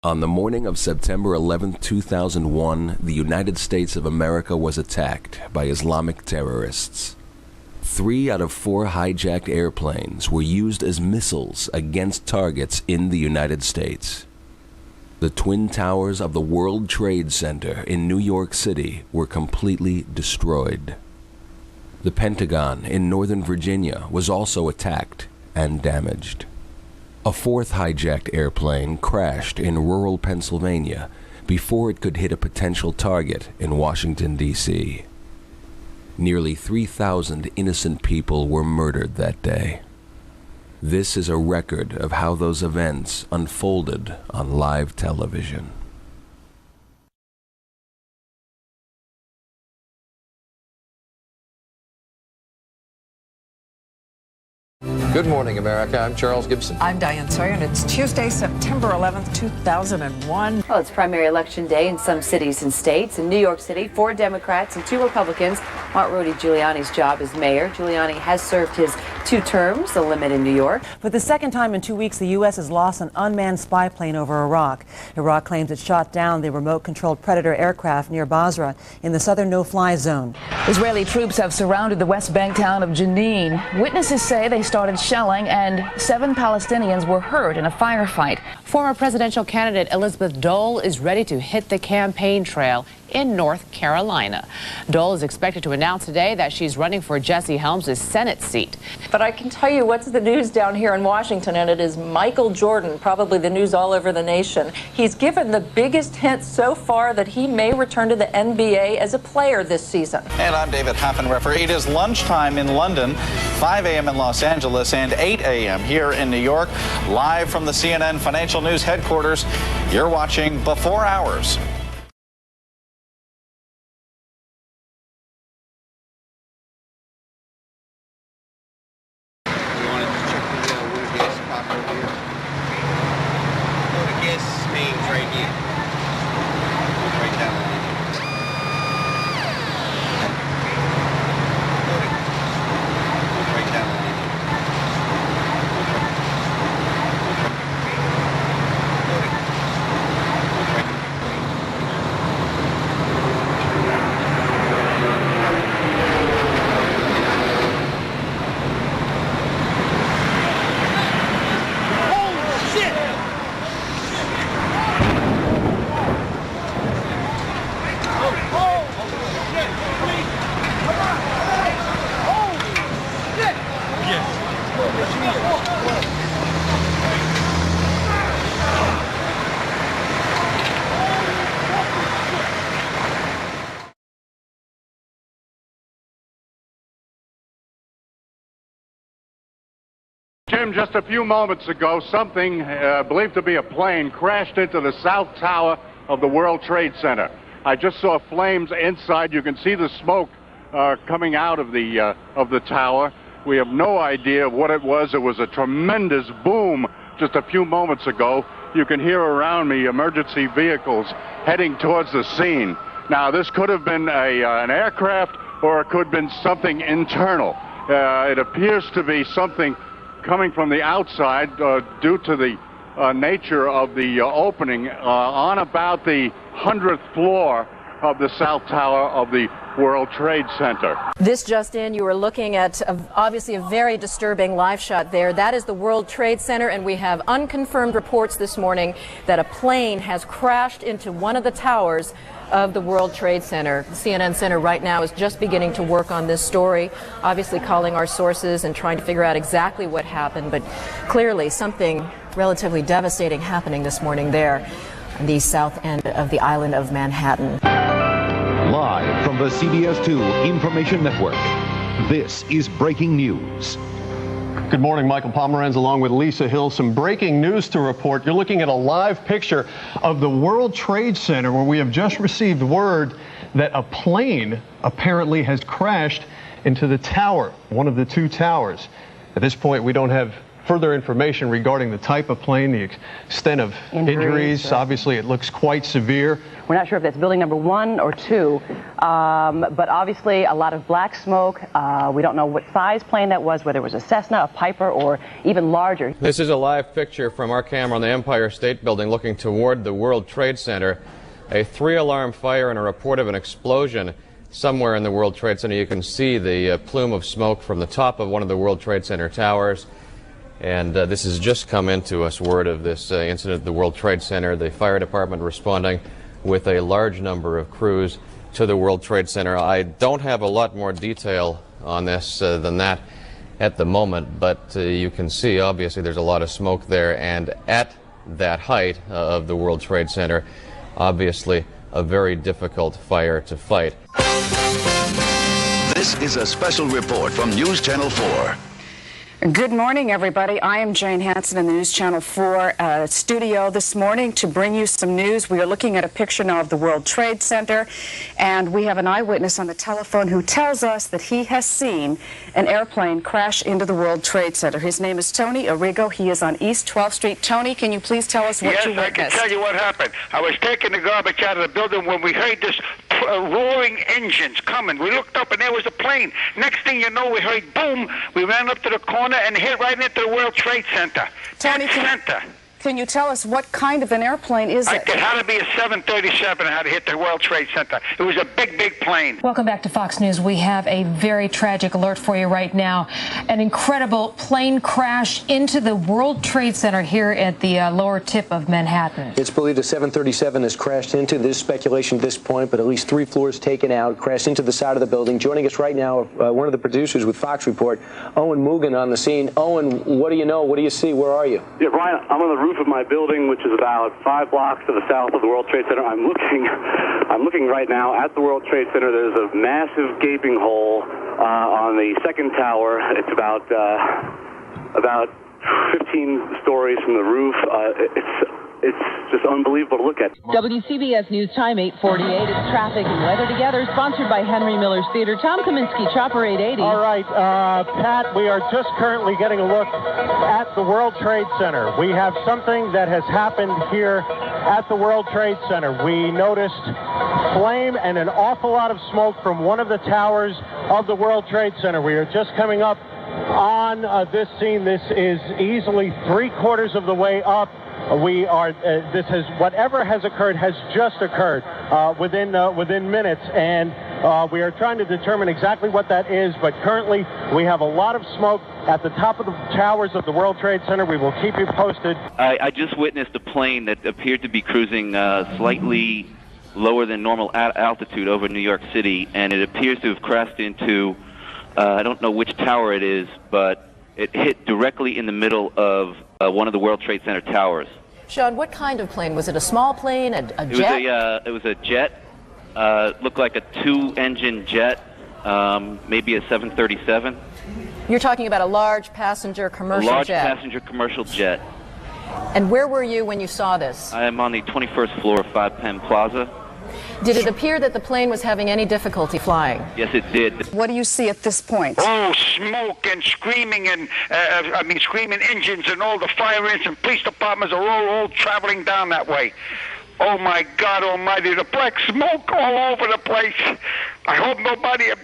On the morning of September 11, 2001, the United States of America was attacked by Islamic terrorists. 3 out of 4 hijacked airplanes were used as missiles against targets in the United States. The Twin Towers of the World Trade Center in New York City were completely destroyed. The Pentagon in Northern Virginia was also attacked and damaged. A 4th hijacked airplane crashed in rural Pennsylvania before it could hit a potential target in Washington, D.C. Nearly 3,000 innocent people were murdered that day. This is a record of how those events unfolded on live television. Good morning, America. I'm Charles Gibson. I'm Diane Sawyer, and it's Tuesday, September 11th, 2001. Well, it's primary election day in some cities and states. In New York City, 4 Democrats and 2 Republicans want Rudy Giuliani's job as mayor. Giuliani has served his 2 terms, the limit in New York. For the second time in 2 weeks, the U.S. has lost an unmanned spy plane over Iraq. Iraq claims it shot down the remote-controlled Predator aircraft near Basra in the southern no-fly zone. Israeli troops have surrounded the West Bank town of Jenin. Witnesses say they started shelling and 7 Palestinians were hurt in a firefight. Former presidential candidate Elizabeth Dole is ready to hit the campaign trail in North Carolina. Dole is expected to announce today that she's running for Jesse Helms' Senate seat. But I can tell you what's the news down here in Washington, and it is Michael Jordan, probably the news all over the nation. He's given the biggest hint so far that he may return to the NBA as a player this season. And I'm David Haffenreffer. It is lunchtime in London, 5 a.m. in Los Angeles, and 8 a.m. here in New York. Live from the CNN Financial News headquarters, you're watching Before Hours. Jim, just a few moments ago, something believed to be a plane crashed into the south tower of the World Trade Center. I just saw flames inside. You can see the smoke coming out of the tower. We have no idea what it was. It was a tremendous boom just a few moments ago. You can hear around me emergency vehicles heading towards the scene. Now, this could have been an aircraft, or it could have been something internal. It appears to be something coming from the outside due to the nature of the opening on about the 100th floor of the south tower of the World Trade Center. This just in, you were looking at obviously a very disturbing live shot there. That is the World Trade Center, and we have unconfirmed reports this morning that a plane has crashed into one of the towers of the World Trade Center. The CNN Center right now is just beginning to work on this story, obviously calling our sources and trying to figure out exactly what happened, but clearly something relatively devastating happening this morning there on the south end of the island of Manhattan. Live from the CBS 2 Information Network, this is breaking news. Good morning, Michael Pomeranz along with Lisa Hill. Some breaking news to report. You're looking at a live picture of the World Trade Center, where we have just received word that a plane apparently has crashed into the tower, one of the 2 towers. At this point, we don't have further information regarding the type of plane, the extent of injuries. Obviously, it looks quite severe. We're not sure if that's building number 1 or 2, but obviously a lot of black smoke. We don't know what size plane that was, whether it was a Cessna, a Piper, or even larger. This is a live picture from our camera on the Empire State Building looking toward the World Trade Center. A 3-alarm fire and a report of an explosion somewhere in the World Trade Center. You can see the plume of smoke from the top of one of the World Trade Center towers. And this has just come into us, word of this incident at the World Trade Center. The fire department responding with a large number of crews to the World Trade Center. I don't have a lot more detail on this than that at the moment, but you can see obviously there's a lot of smoke there, and at that height of the World Trade Center, obviously a very difficult fire to fight. This is a special report from News Channel 4. Good morning, everybody. I am Jane Hansen in the News Channel 4 studio this morning to bring you some news. We are looking at a picture now of the World Trade Center, and we have an eyewitness on the telephone who tells us that he has seen an airplane crash into the World Trade Center. His name is Tony Arrigo. He is on East 12th Street. Tony, can you please tell us what you witnessed? Yes, I can tell you what happened. I was taking the garbage out of the building when we heard this roaring engines coming. We looked up and there was a plane. Next thing you know, we heard boom. We ran up to the corner and hit right into the World Trade Center. Tony, can you tell us what kind of an airplane is it? It had to be a 737. It had to hit the World Trade Center. It was a big, big plane. Welcome back to Fox News. We have a very tragic alert for you right now. An incredible plane crash into the World Trade Center here at the lower tip of Manhattan. It's believed a 737 has crashed into. There's speculation at this point, but at least 3 floors taken out, crashed into the side of the building. Joining us right now, one of the producers with Fox Report, Owen Mugen, on the scene. Owen, what do you know? What do you see? Where are you? Yeah, Brian, I'm on the roof of my building, which is about 5 blocks to the south of the World Trade Center. I'm looking right now at the World Trade Center. There's a massive gaping hole on the second tower. It's about 15 stories from the roof. It's just unbelievable to look at. WCBS News Time 8:48. It's traffic and weather together, sponsored by Henry Miller's Theater. Tom Kaminsky, Chopper 880. All right, Pat, we are just currently getting a look at the World Trade Center. We have something that has happened here at the World Trade Center. We noticed flame and an awful lot of smoke from one of the towers of the World Trade Center. We are just coming up on this scene. This is easily 3/4 of the way up. Whatever has occurred has just occurred within minutes, and we are trying to determine exactly what that is, but currently we have a lot of smoke at the top of the towers of the World Trade Center. We will keep you posted. I just witnessed a plane that appeared to be cruising slightly lower than normal altitude over New York City, and it appears to have crashed into, I don't know which tower it is, but it hit directly in the middle of one of the World Trade Center towers. Sean, what kind of plane? Was it a small plane, a jet? It was a jet. Looked like a 2-engine jet, maybe a 737. You're talking about a large passenger commercial jet? A large passenger commercial jet. And where were you when you saw this? I am on the 21st floor of 5 Penn Plaza. Did it appear that the plane was having any difficulty flying? Yes, it did. What do you see at this point? Oh, smoke and screaming and, screaming engines, and all the fire engines and police departments are all traveling down that way. Oh, my God almighty, the black smoke all over the place. I hope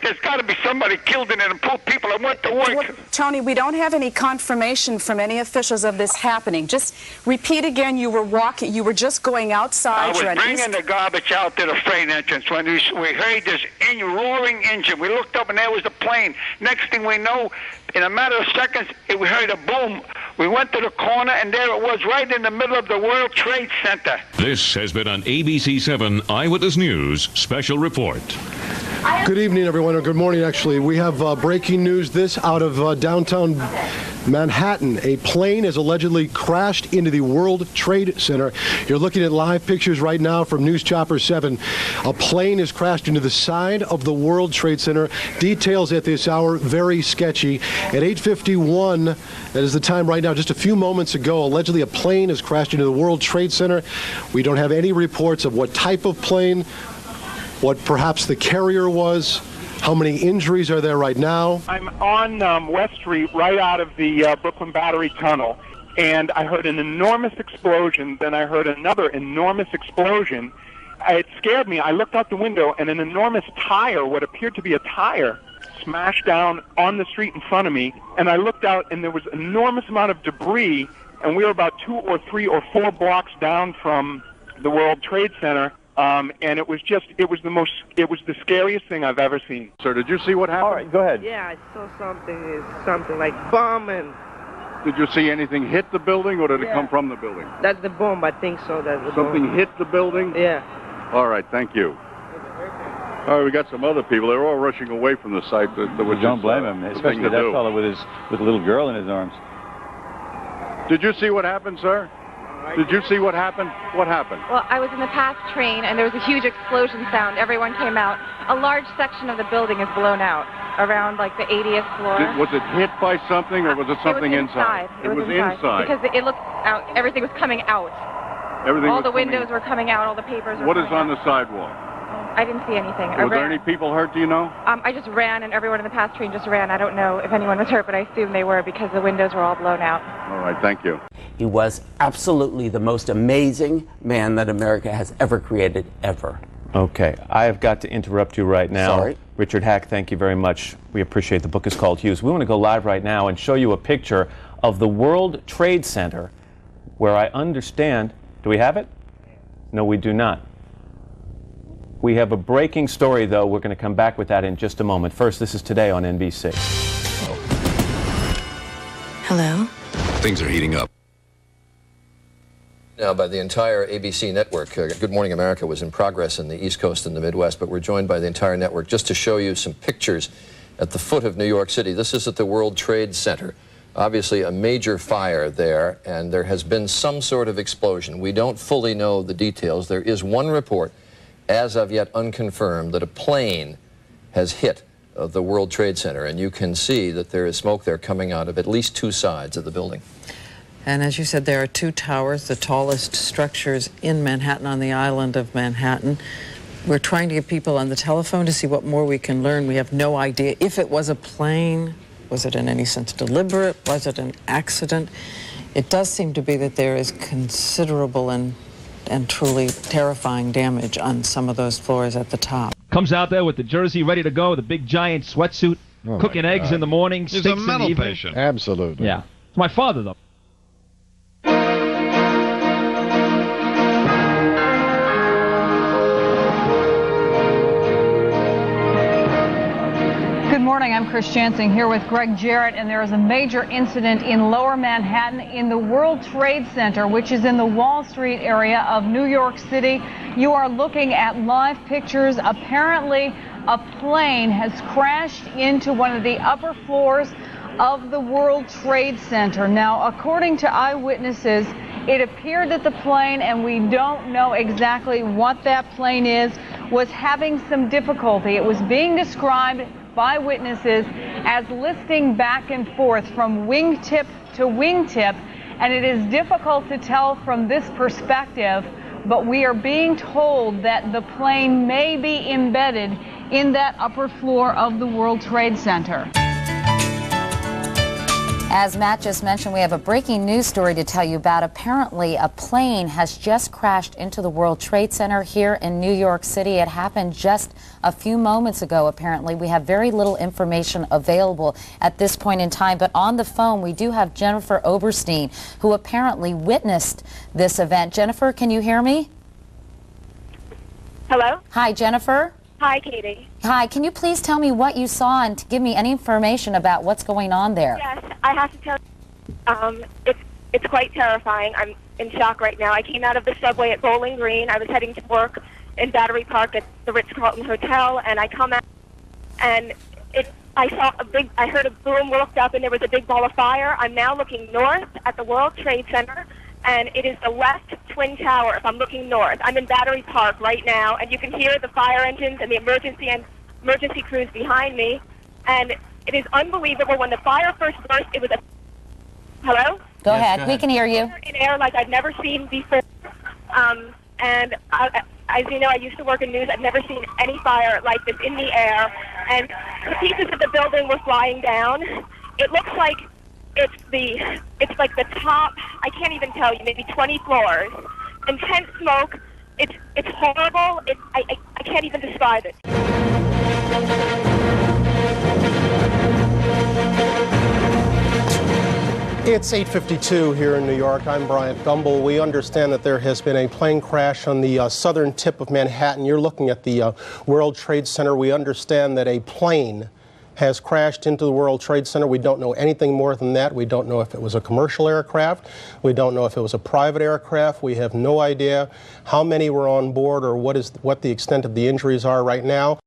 there's got to be somebody killed in it and poor people that went to work. Well, Tony, we don't have any confirmation from any officials of this happening. Just repeat again, you were just going outside. I was bringing the garbage out to the freight entrance when we heard this roaring engine. We looked up and there was the plane. Next thing we know, in a matter of seconds, we heard a boom. We went to the corner, and there it was, right in the middle of the World Trade Center. This has been an ABC7 Eyewitness News special report. Good evening, everyone, or good morning, actually. We have breaking news, this out of downtown Manhattan. A plane has allegedly crashed into the World Trade Center. You're looking at live pictures right now from News Chopper 7. A plane has crashed into the side of the World Trade Center. Details at this hour, very sketchy. At 8:51, that is the time right now, just a few moments ago, allegedly a plane has crashed into the World Trade Center. We don't have any reports of what type of plane, what perhaps the carrier was. How many injuries are there right now? I'm on West Street, right out of the Brooklyn Battery Tunnel, and I heard an enormous explosion. Then I heard another enormous explosion. It scared me. I looked out the window, and an enormous tire, what appeared to be a tire, smashed down on the street in front of me. And I looked out, and there was an enormous amount of debris, and we were about 2 or 3 or 4 blocks down from the World Trade Center. And it was the scariest thing I've ever seen. Sir, did you see what happened? All right, go ahead. Yeah, I saw something like bomb, and Did you see anything hit the building, or did it come from the building? that's the bomb. I think so. That's the Something bomb. hit the building? Yeah. All right, thank you. All right, we got some other people. They're all rushing away from the site. Don't blame him, especially that fellow with a little girl in his arms. Did you see what happened, sir? Did you see what happened? What happened? Well, I was in the past train, and there was a huge explosion sound. Everyone came out. A large section of the building is blown out, around like the 80th floor. Was it hit by something, or was it something inside? It was inside. Because it looked out. Everything was coming out. All the windows were coming out. All the papers were What is coming on the sidewalk? I didn't see anything. Were there any people hurt, do you know? I just ran, and everyone in the past train just ran. I don't know if anyone was hurt, but I assume they were because the windows were all blown out. All right, thank you. He was absolutely the most amazing man that America has ever created, ever. Okay, I have got to interrupt you right now. Sorry. Richard Hack, thank you very much. We appreciate the book is called Hughes. We want to go live right now and show you a picture of the World Trade Center, where I understand, do we have it? No, we do not. We have a breaking story, though. We're going to come back with that in just a moment. First, this is Today on NBC. Hello? Things are heating up. Now, by the entire ABC network. Good Morning America was in progress in the East Coast and the Midwest, but we're joined by the entire network just to show you some pictures at the foot of New York City. This is at the World Trade Center. Obviously, a major fire there, and there has been some sort of explosion. We don't fully know the details. There is one report, as of yet unconfirmed, that a plane has hit the World Trade Center, and you can see that there is smoke there coming out of at least 2 sides of the building. And as you said, there are 2 towers, the tallest structures in Manhattan, on the island of Manhattan. We're trying to get people on the telephone to see what more we can learn. We have no idea if it was a plane. Was it in any sense deliberate? Was it an accident? It does seem to be that there is considerable and truly terrifying damage on some of those floors at the top. Comes out there with the jersey ready to go, the big giant sweatsuit, cooking eggs in the morning, He's steaks a mental in the evening. patient. Absolutely. Yeah. It's my father, though. Good morning, I'm Chris Chansing here with Greg Jarrett, and there is a major incident in Lower Manhattan in the World Trade Center, which is in the Wall Street area of New York City. You are looking at live pictures. Apparently, a plane has crashed into one of the upper floors of the World Trade Center. Now, according to eyewitnesses, it appeared that the plane, and we don't know exactly what that plane is, was having some difficulty. It was being described by witnesses as listing back and forth from wingtip to wingtip, and it is difficult to tell from this perspective, but we are being told that the plane may be embedded in that upper floor of the World Trade Center. As Matt just mentioned, we have a breaking news story to tell you about. Apparently, a plane has just crashed into the World Trade Center here in New York City. It happened just a few moments ago, apparently. We have very little information available at this point in time. But on the phone, we do have Jennifer Oberstein, who apparently witnessed this event. Jennifer, can you hear me? Hello? Hi, Jennifer. Hi, Katie. Hi, can you please tell me what you saw and to give me any information about what's going on there? Yes, I have to tell you, it's quite terrifying. I'm in shock right now. I came out of the subway at Bowling Green. I was heading to work in Battery Park at the Ritz-Carlton Hotel, and I come out, and I heard a boom, looked up, and there was a big ball of fire. I'm now looking north at the World Trade Center, and it is the left twin tower if I'm looking north. I'm in Battery Park right now, and you can hear the fire engines and the emergency crews behind me, and it is unbelievable. When the fire first burst, it was a... Hello? Go ahead. We can hear you. In air like I've never seen before, and as you know, I used to work in news. I've never seen any fire like this in the air, and the pieces of the building were flying down. It looks like it's like the top, I can't even tell you, maybe 20 floors. Intense smoke. It's horrible. I can't even describe it. It's 8:52 here in New York. I'm Bryant Gumbel. We understand that there has been a plane crash on the southern tip of Manhattan. You're looking at the World Trade Center. We understand that a plane has crashed into the World Trade Center. We don't know anything more than that. We don't know if it was a commercial aircraft. We don't know if it was a private aircraft. We have no idea how many were on board or what the extent of the injuries are right now.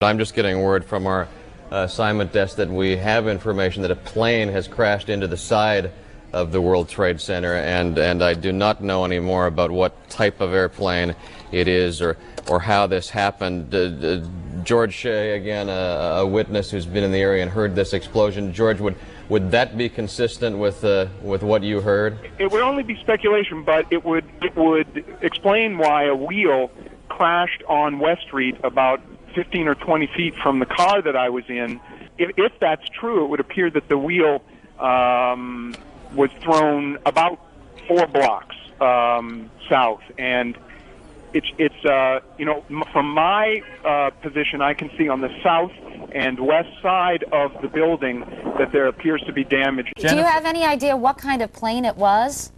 I'm just getting word from our assignment desk that we have information that a plane has crashed into the side of the World Trade Center, and I do not know any more about what type of airplane it is or how this happened. George Shea, again, a witness who's been in the area and heard this explosion. George, would that be consistent with what you heard? It would only be speculation, but it would explain why a wheel crashed on West Street about 15 or 20 feet from the car that I was in. If that's true, it would appear that the wheel was thrown about 4 blocks south, and it's from my position, I can see on the south and west side of the building that there appears to be damage. Do you have any idea what kind of plane it was?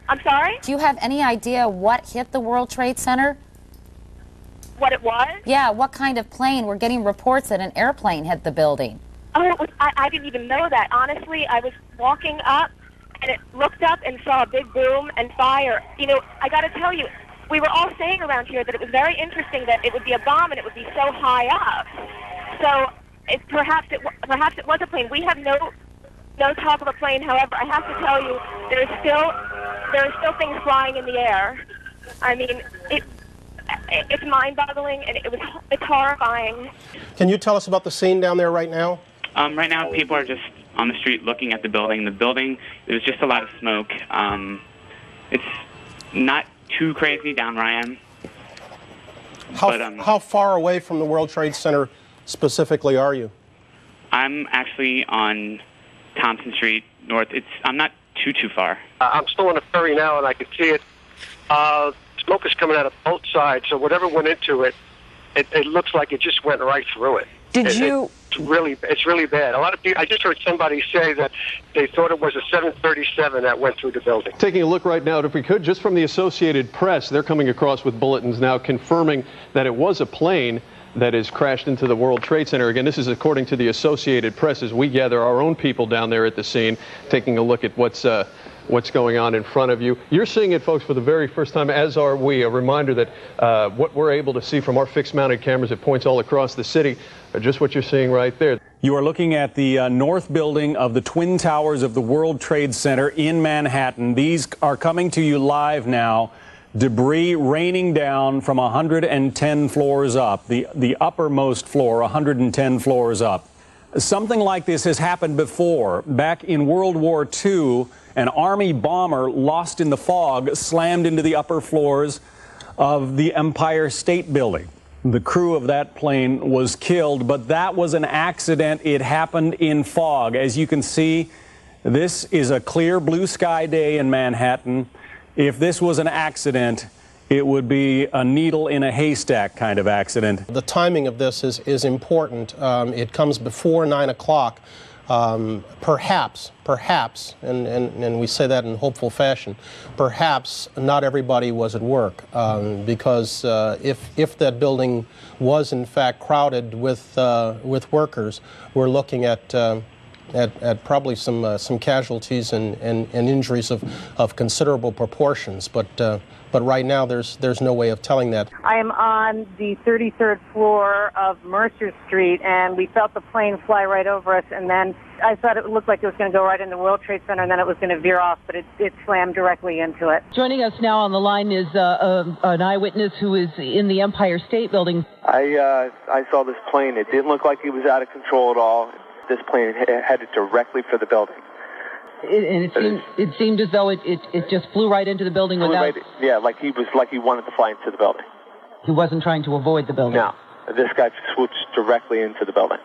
I'm sorry? Do you have any idea what hit the World Trade Center? What it was? Yeah, what kind of plane? We're getting reports that an airplane hit the building. Oh, I didn't even know that. Honestly, I was walking up, and it looked up and saw a big boom and fire. You know, I got to tell you, we were all saying around here that it was very interesting that it would be a bomb and it would be so high up. So perhaps it was a plane. We have no talk of a plane. However, I have to tell you, there are still things flying in the air. I mean, it's mind-boggling, and it's horrifying. Can you tell us about the scene down there right now? Right now, people are just on the street looking at the building. The building, there's just a lot of smoke. It's not too crazy down where I am. How far away from the World Trade Center specifically are you? I'm actually on Thompson Street North. I'm not too far. I'm still on a ferry now, and I can see it. Smoke is coming out of both sides, so whatever went into it, it looks like it just went right through it. It's really bad. A lot of people. I just heard somebody say that they thought it was a 737 that went through the building. Taking a look right now, if we could, just from the Associated Press, they're coming across with bulletins now confirming that it was a plane that has crashed into the World Trade Center. Again, this is according to the Associated Press as we gather our own people down there at the scene, taking a look at what's going on in front of you. You're seeing it, folks, for the very first time, as are we. A reminder that what we're able to see from our fixed-mounted cameras at points all across the city are just what you're seeing right there. You are looking at the north building of the Twin Towers of the World Trade Center in Manhattan. These are coming to you live now. Debris raining down from 110 floors up, the uppermost floor, 110 floors up. Something like this has happened before. Back in World War II, an Army bomber lost in the fog slammed into the upper floors of the Empire State Building. The crew of that plane was killed, but that was an accident. It happened in fog. As you can see, this is a clear blue sky day in Manhattan. If this was an accident, it would be a needle in a haystack kind of accident. The timing of this is important. It comes before 9 o'clock. Perhaps, and we say that in hopeful fashion, perhaps not everybody was at work, because if that building was in fact crowded with workers, we're looking at probably some casualties and injuries of considerable proportions. But right now there's no way of telling that. I am on the 33rd floor of Mercer Street, and we felt the plane fly right over us, and then I thought it looked like it was going to go right in the World Trade Center, and then it was going to veer off, but it slammed directly into it. Joining us now on the line is an eyewitness who is in the Empire State Building. I saw this plane. It didn't look like it was out of control at all. This plane headed directly for the building. It seemed as though it just flew right into the building without... Yeah, like he wanted to fly into the building. He wasn't trying to avoid the building. No, this guy swooped directly into the building.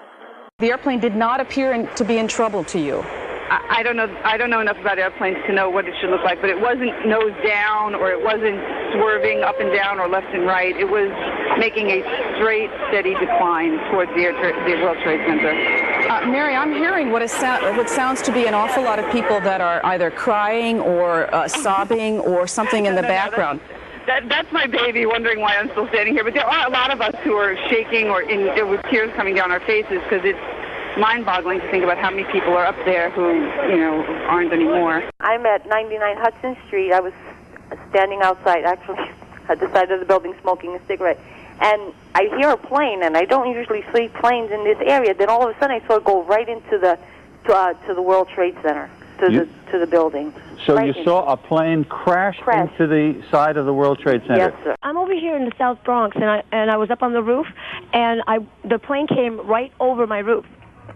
The airplane did not appear to be in trouble to you. I don't know enough about airplanes to know what it should look like, but it wasn't nose down, or it wasn't swerving up and down or left and right. It was making a straight, steady decline towards the World Trade Center. Mary, I'm hearing what sounds to be an awful lot of people that are either crying or sobbing or something in the background. That's my baby wondering why I'm still standing here. But there are a lot of us who are shaking or with tears coming down our faces, because it's mind-boggling to think about how many people are up there who, aren't anymore. I'm at 99 Hudson Street. I was standing outside, actually, at the side of the building smoking a cigarette. And I hear a plane, and I don't usually see planes in this area. Then all of a sudden I saw it go right into to the World Trade Center, to the building. So you saw a plane crash into the side of the World Trade Center? Yes, sir. I'm over here in the South Bronx, and I was up on the roof, and the plane came right over my roof.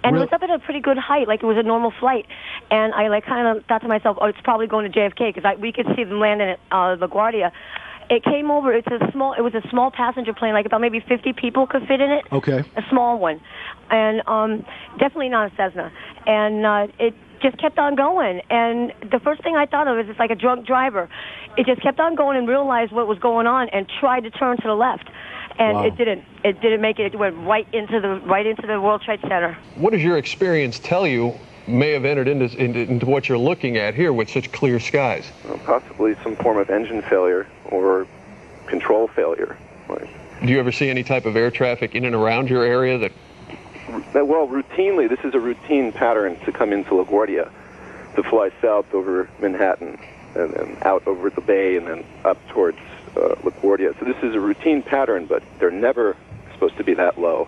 And it was up at a pretty good height, like it was a normal flight. And I kind of thought to myself, oh, it's probably going to JFK, because we could see them landing at LaGuardia. It came over. It was a small passenger plane, like about maybe 50 people could fit in it. Okay. A small one, and definitely not a Cessna. And it just kept on going. And the first thing I thought of is it's like a drunk driver. It just kept on going and realized what was going on and tried to turn to the left. And wow. It didn't make it. It went right into the World Trade Center. What does your experience tell you may have entered into what you're looking at here with such clear skies? Well, possibly some form of engine failure or control failure. Do you ever see any type of air traffic in and around your area that... Well, routinely, this is a routine pattern to come into LaGuardia, to fly south over Manhattan and then out over the bay and then up towards LaGuardia. So this is a routine pattern, but they're never supposed to be that low.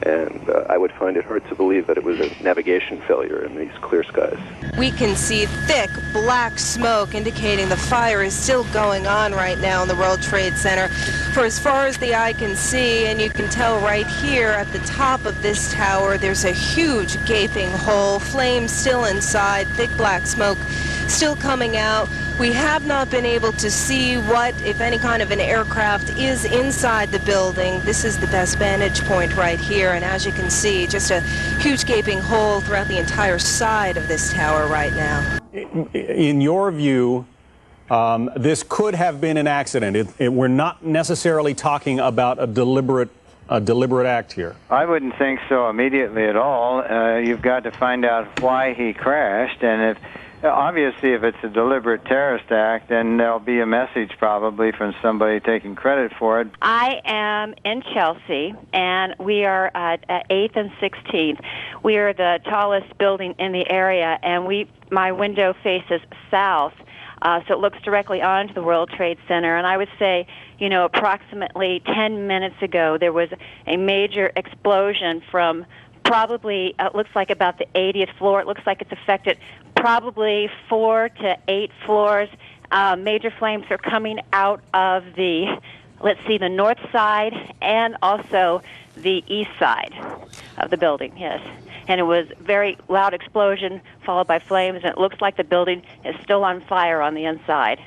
And I would find it hard to believe that it was a navigation failure in these clear skies. We can see thick black smoke indicating the fire is still going on right now in the World Trade Center. For as far as the eye can see, and you can tell right here at the top of this tower, there's a huge gaping hole, flames still inside, thick black smoke still coming out. We have not been able to see what, if any kind of an aircraft is inside the building. This is the best vantage point right here, and as you can see, just a huge gaping hole throughout the entire side of this tower right now. In your view, this could have been an accident. We're not necessarily talking about a deliberate act here. I wouldn't think so immediately at all. You've got to find out why he crashed, and obviously, if it's a deliberate terrorist act, then there'll be a message probably from somebody taking credit for it. I am in Chelsea, and we are at 8th and 16th. We are the tallest building in the area, and my window faces south, so it looks directly onto the World Trade Center. And I would say, approximately 10 minutes ago, there was a major explosion from probably, it looks like about the 80th floor. It looks like it's affected probably 4 to 8 floors. Major flames are coming out of the north side and also the east side of the building, yes. And it was very loud explosion followed by flames, and it looks like the building is still on fire on the inside.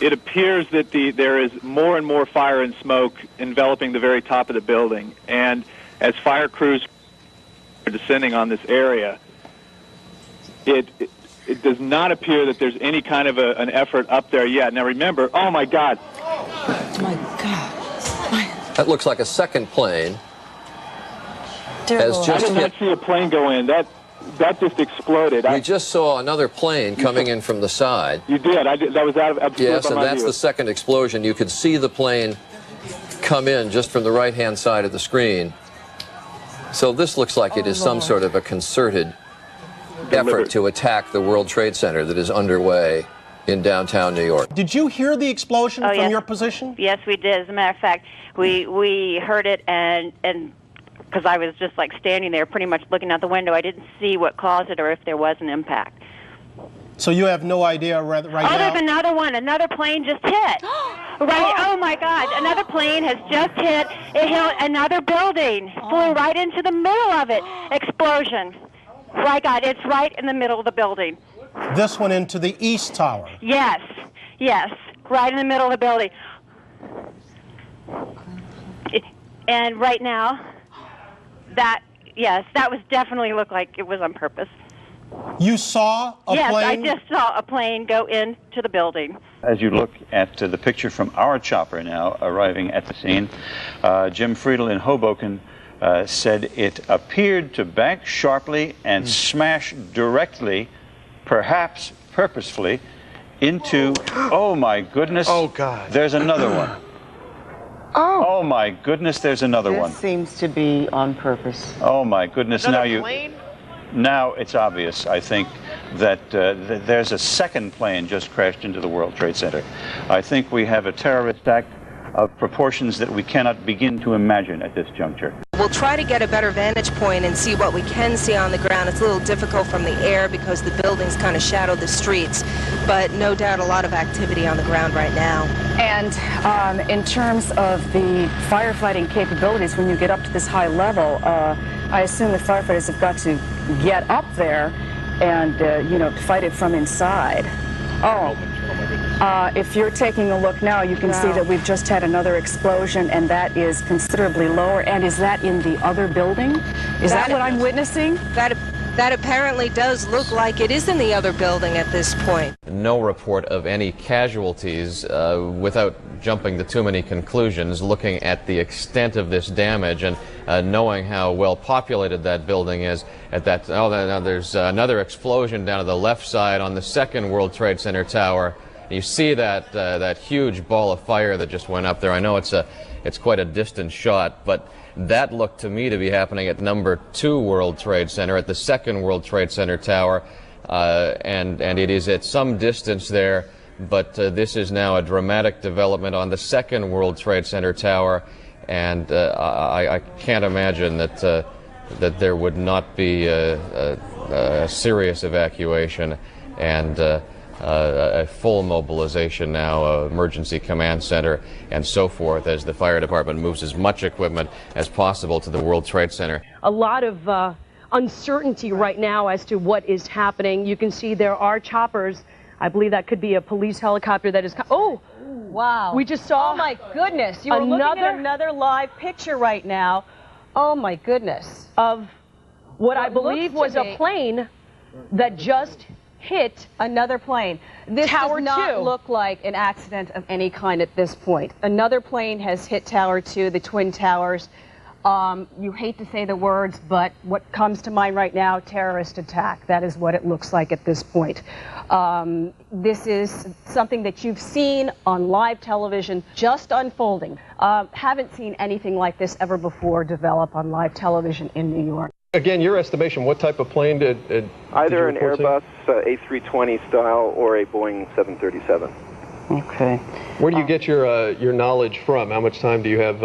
It appears that there is more and more fire and smoke enveloping the very top of the building. And as fire crews are descending on this area, it does not appear that there's any kind of an effort up there yet. Now remember, oh my God. Oh my God. That looks like a second plane. I did not see a plane go in. That just exploded. We just saw another plane coming in from the side. You did. That was absolutely Yes, and that's the second explosion. You could see the plane come in just from the right-hand side of the screen. So this looks like it is some sort of a concerted effort to attack the World Trade Center that is underway in downtown New York. Did you hear the explosion from your position? Yes, we did. As a matter of fact, we heard it, and because I was just like standing there pretty much looking out the window. I didn't see what caused it or if there was an impact. So you have no idea right now? There's another one. Another plane just hit. Right, oh my God, another plane has just hit another building, flew right into the middle of it. Explosion. My God, it's right in the middle of the building. This one into the East Tower. Yes, right in the middle of the building. And right now, that was definitely looked like it was on purpose. You saw a plane? Yes, I just saw a plane go into the building. As you look at the picture from our chopper now arriving at the scene, Jim Friedel in Hoboken said it appeared to bank sharply and smash directly, perhaps purposefully, into, oh my goodness, oh God, there's another one. Oh my goodness, there's another one. This seems to be on purpose. Oh my goodness, now it's obvious, I think, that there's a second plane just crashed into the World Trade Center. I think we have a terrorist act of proportions that we cannot begin to imagine at this juncture. We'll try to get a better vantage point and see what we can see on the ground. It's a little difficult from the air because the buildings kind of shadow the streets, but no doubt a lot of activity on the ground right now. And in terms of the firefighting capabilities, when you get up to this high level, I assume the firefighters have got to get up there and, fight it from inside. If you're taking a look now, you can see that we've just had another explosion, and that is considerably lower. And is that in the other building? Is that what I'm witnessing? That apparently does look like it is in the other building at this point. No report of any casualties. Without jumping to too many conclusions, looking at the extent of this damage and knowing how well populated that building is, there's another explosion down to the left side on the second World Trade Center tower. You see that huge ball of fire that just went up there. I know it's quite a distant shot, but that looked to me to be happening at number 2 World Trade Center, at the second World Trade Center tower, and it is at some distance there, but this is now a dramatic development on the second World Trade Center tower, and I can't imagine that there would not be a serious evacuation and a full mobilization now, emergency command center and so forth, as the fire department moves as much equipment as possible to the World Trade Center. A lot of uncertainty right now as to what is happening. You can see there are choppers. I believe that could be a police helicopter that is... Oh! Wow. We just saw... Oh my goodness. You're looking at another live picture right now. Oh my goodness. Of what I believe was a plane that just hit another plane. This does not look like an accident of any kind at this point. Another plane has hit Tower 2, the Twin Towers. You hate to say the words, but what comes to mind right now, terrorist attack. That is what it looks like at this point. This is something that you've seen on live television just unfolding. Haven't seen anything like this ever before develop on live television in New York. Again, your estimation, what type of plane did either an Airbus A320 style or a Boeing 737. Okay. Where do you get your knowledge from? How much time do you have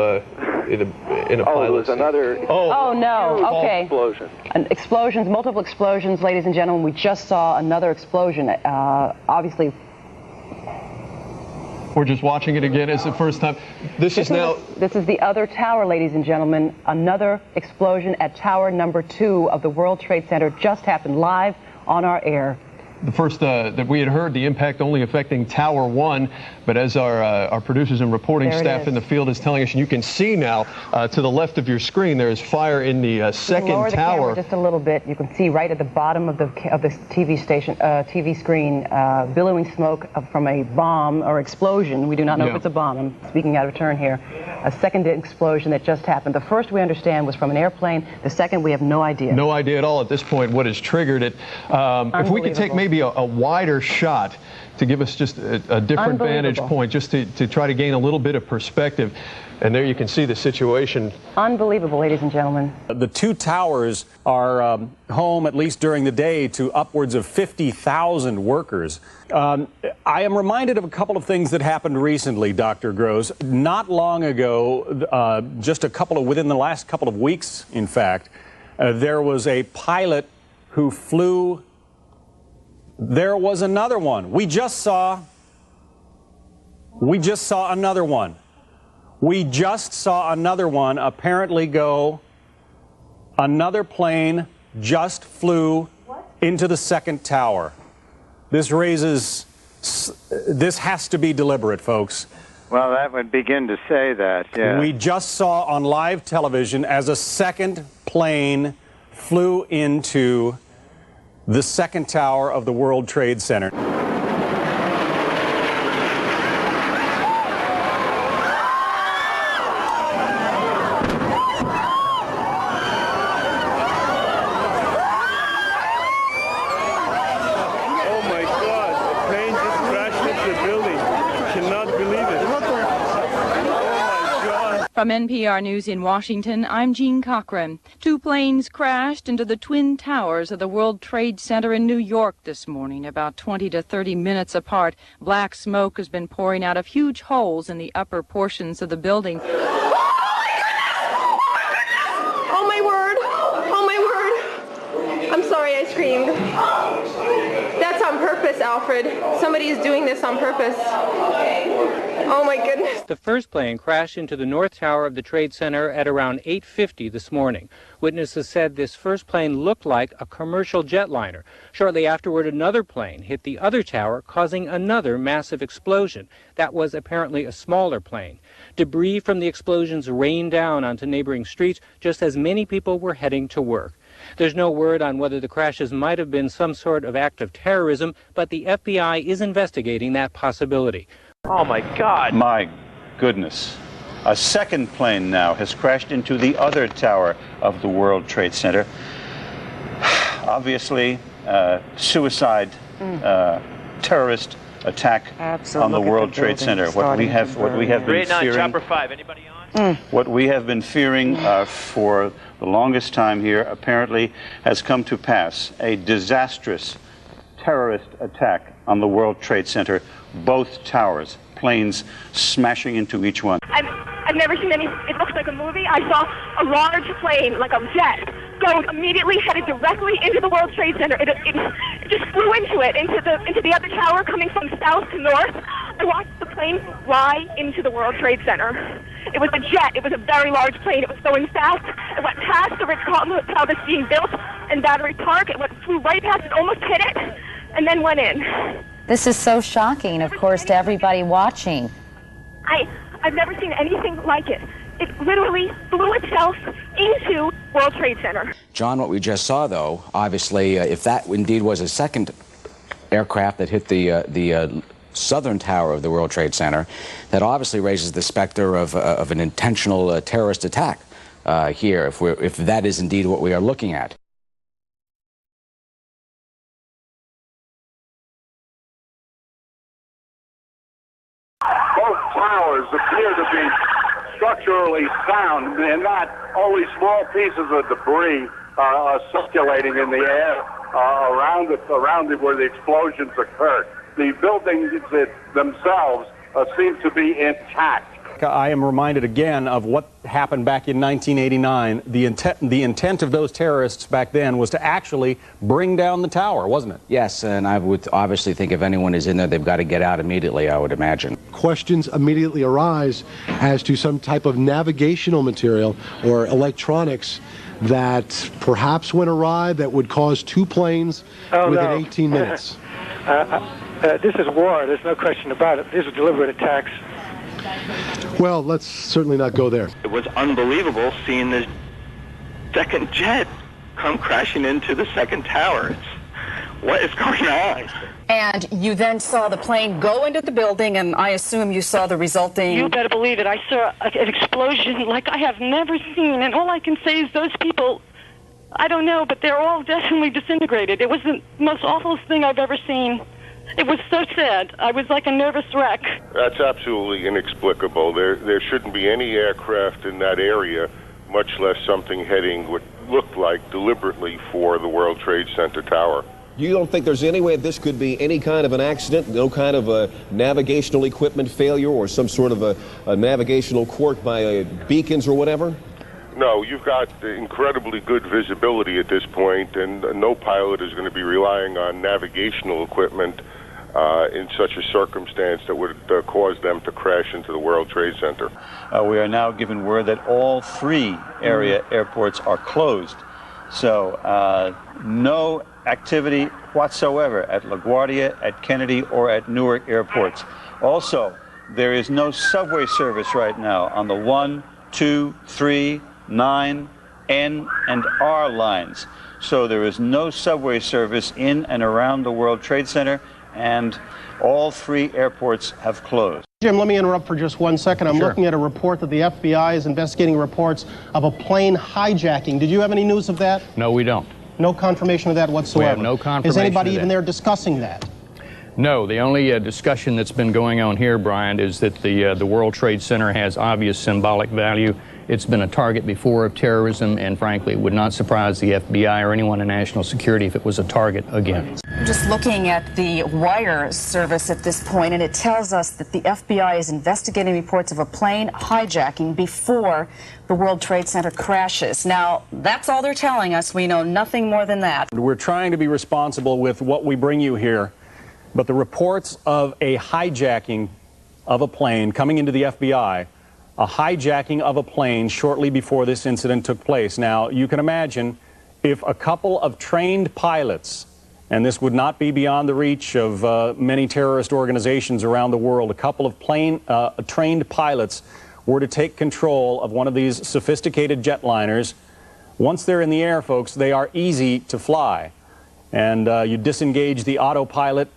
in a pilot? Oh, it was another. Oh no. Okay. Explosion. Explosions, multiple explosions, ladies and gentlemen. We just saw another explosion. Obviously. We're just watching it again. It's the first time. This is the other tower, ladies and gentlemen. Another explosion at tower number 2 of the World Trade Center just happened live on our air. The first that we had heard, the impact only affecting Tower 1, but as our producers and reporting staff in the field is telling us, and you can see now to the left of your screen, there is fire in the second lower the tower. Camera just a little bit. You can see right at the bottom of the TV screen, billowing smoke from a bomb or explosion. We do not know if it's a bomb. I'm speaking out of turn here. A second explosion that just happened. The first we understand was from an airplane. The second we have no idea. No idea at all at this point what has triggered it. If we could take maybe a wider shot to give us just a different vantage point, just to try to gain a little bit of perspective. And there you can see the situation. Unbelievable, ladies and gentlemen. The 2 towers are home, at least during the day, to upwards of 50,000 workers. I am reminded of a couple of things that happened recently, Dr. Gross. Not long ago, within the last couple of weeks, in fact, there was a pilot who flew. There was another one. We just saw We just saw another one. We just saw another one apparently go. Another plane just flew into the second tower. This has to be deliberate, folks. Well, that would begin to say that, yeah. We just saw on live television as a second plane flew into the second tower of the World Trade Center. From NPR News in Washington, I'm Jean Cochran. Two planes crashed into the twin towers of the World Trade Center in New York this morning, about 20 to 30 minutes apart. Black smoke has been pouring out of huge holes in the upper portions of the building. Oh my word! Oh my word! I'm sorry I screamed. That's on purpose, Alfred. Somebody is doing this on purpose. Oh my goodness. The first plane crashed into the north tower of the Trade Center at around 8:50 this morning. Witnesses said this first plane looked like a commercial jetliner. Shortly afterward, another plane hit the other tower, causing another massive explosion. That was apparently a smaller plane. Debris from the explosions rained down onto neighboring streets just as many people were heading to work. There's no word on whether the crashes might have been some sort of act of terrorism, but the FBI is investigating that possibility. Oh, my God. My goodness. A second plane now has crashed into the other tower of the World Trade Center. Obviously, suicide, terrorist attack on the World Trade Center. What we have been fearing. Chopper 5. Anybody on? What we have been fearing for the longest time here apparently has come to pass. A disastrous terrorist attack on the World Trade Center. Both towers, planes smashing into each one. I've never seen any. It looks like a movie. I saw a large plane, like a jet, go immediately headed directly into the World Trade Center. It just flew into it, into the other tower, coming from south to north. I watched the plane fly into the World Trade Center. It was a jet. It was a very large plane. It was going fast. It went past the Ritz-Carlton Hotel that's being built in Battery Park. It flew right past it, almost hit it, and then went in. This is so shocking, of course, to everybody watching. I've never seen anything like it. It literally flew itself into World Trade Center. John, what we just saw, though, obviously, if that indeed was a second aircraft that hit the southern tower of the World Trade Center, that obviously raises the specter of an intentional terrorist attack here, if that is indeed what we are looking at. Both towers appear to be structurally sound, and not only small pieces of debris are circulating in the air around it where the explosions occurred. The buildings themselves seem to be intact. I am reminded again of what happened back in 1989. The intent of those terrorists back then was to actually bring down the tower, wasn't it? Yes, and I would obviously think if anyone is in there, they've got to get out immediately, I would imagine. Questions immediately arise as to some type of navigational material or electronics that perhaps went awry that would cause two planes within 18 minutes. This is war. There's no question about it. These are deliberate attacks. Well, let's certainly not go there. It was unbelievable seeing this second jet come crashing into the second tower. What is going on? And you then saw the plane go into the building, and I assume you saw the resulting... You better believe it. I saw an explosion like I have never seen, and all I can say is those people, I don't know, but they're all definitely disintegrated. It was the most awful thing I've ever seen. It was so sad. I was like a nervous wreck. That's absolutely inexplicable. There shouldn't be any aircraft in that area, much less something heading what looked like deliberately for the World Trade Center tower. You don't think there's any way this could be any kind of an accident, no kind of a navigational equipment failure or some sort of a navigational quirk by beacons or whatever? No, you've got incredibly good visibility at this point, and no pilot is going to be relying on navigational equipment in such a circumstance that would cause them to crash into the World Trade Center. We are now given word that all 3 area airports are closed. So no activity whatsoever at LaGuardia, at Kennedy, or at Newark airports. Also, there is no subway service right now on the 1, 2, 3, 9, N, and R lines. So there is no subway service in and around the World Trade Center, and all 3 airports have closed. Jim, let me interrupt for just 1 second. I'm looking at a report that the FBI is investigating reports of a plane hijacking. Did you have any news of that? No, we don't. No confirmation of that whatsoever? We have no confirmation. Is anybody even there discussing that? No, the only discussion that's been going on here, Brian, is that the World Trade Center has obvious symbolic value. It's been a target before of terrorism, and frankly, it would not surprise the FBI or anyone in national security if it was a target again. I'm just looking at the wire service at this point, and it tells us that the FBI is investigating reports of a plane hijacking before the World Trade Center crashes. Now, that's all they're telling us. We know nothing more than that. We're trying to be responsible with what we bring you here, but the reports of a hijacking of a plane coming into the FBI, a hijacking of a plane shortly before this incident took place. Now, you can imagine if a couple of trained pilots, and this would not be beyond the reach of many terrorist organizations around the world, a couple of trained pilots were to take control of one of these sophisticated jetliners. Once they're in the air, folks, they are easy to fly. And you disengage the autopilot,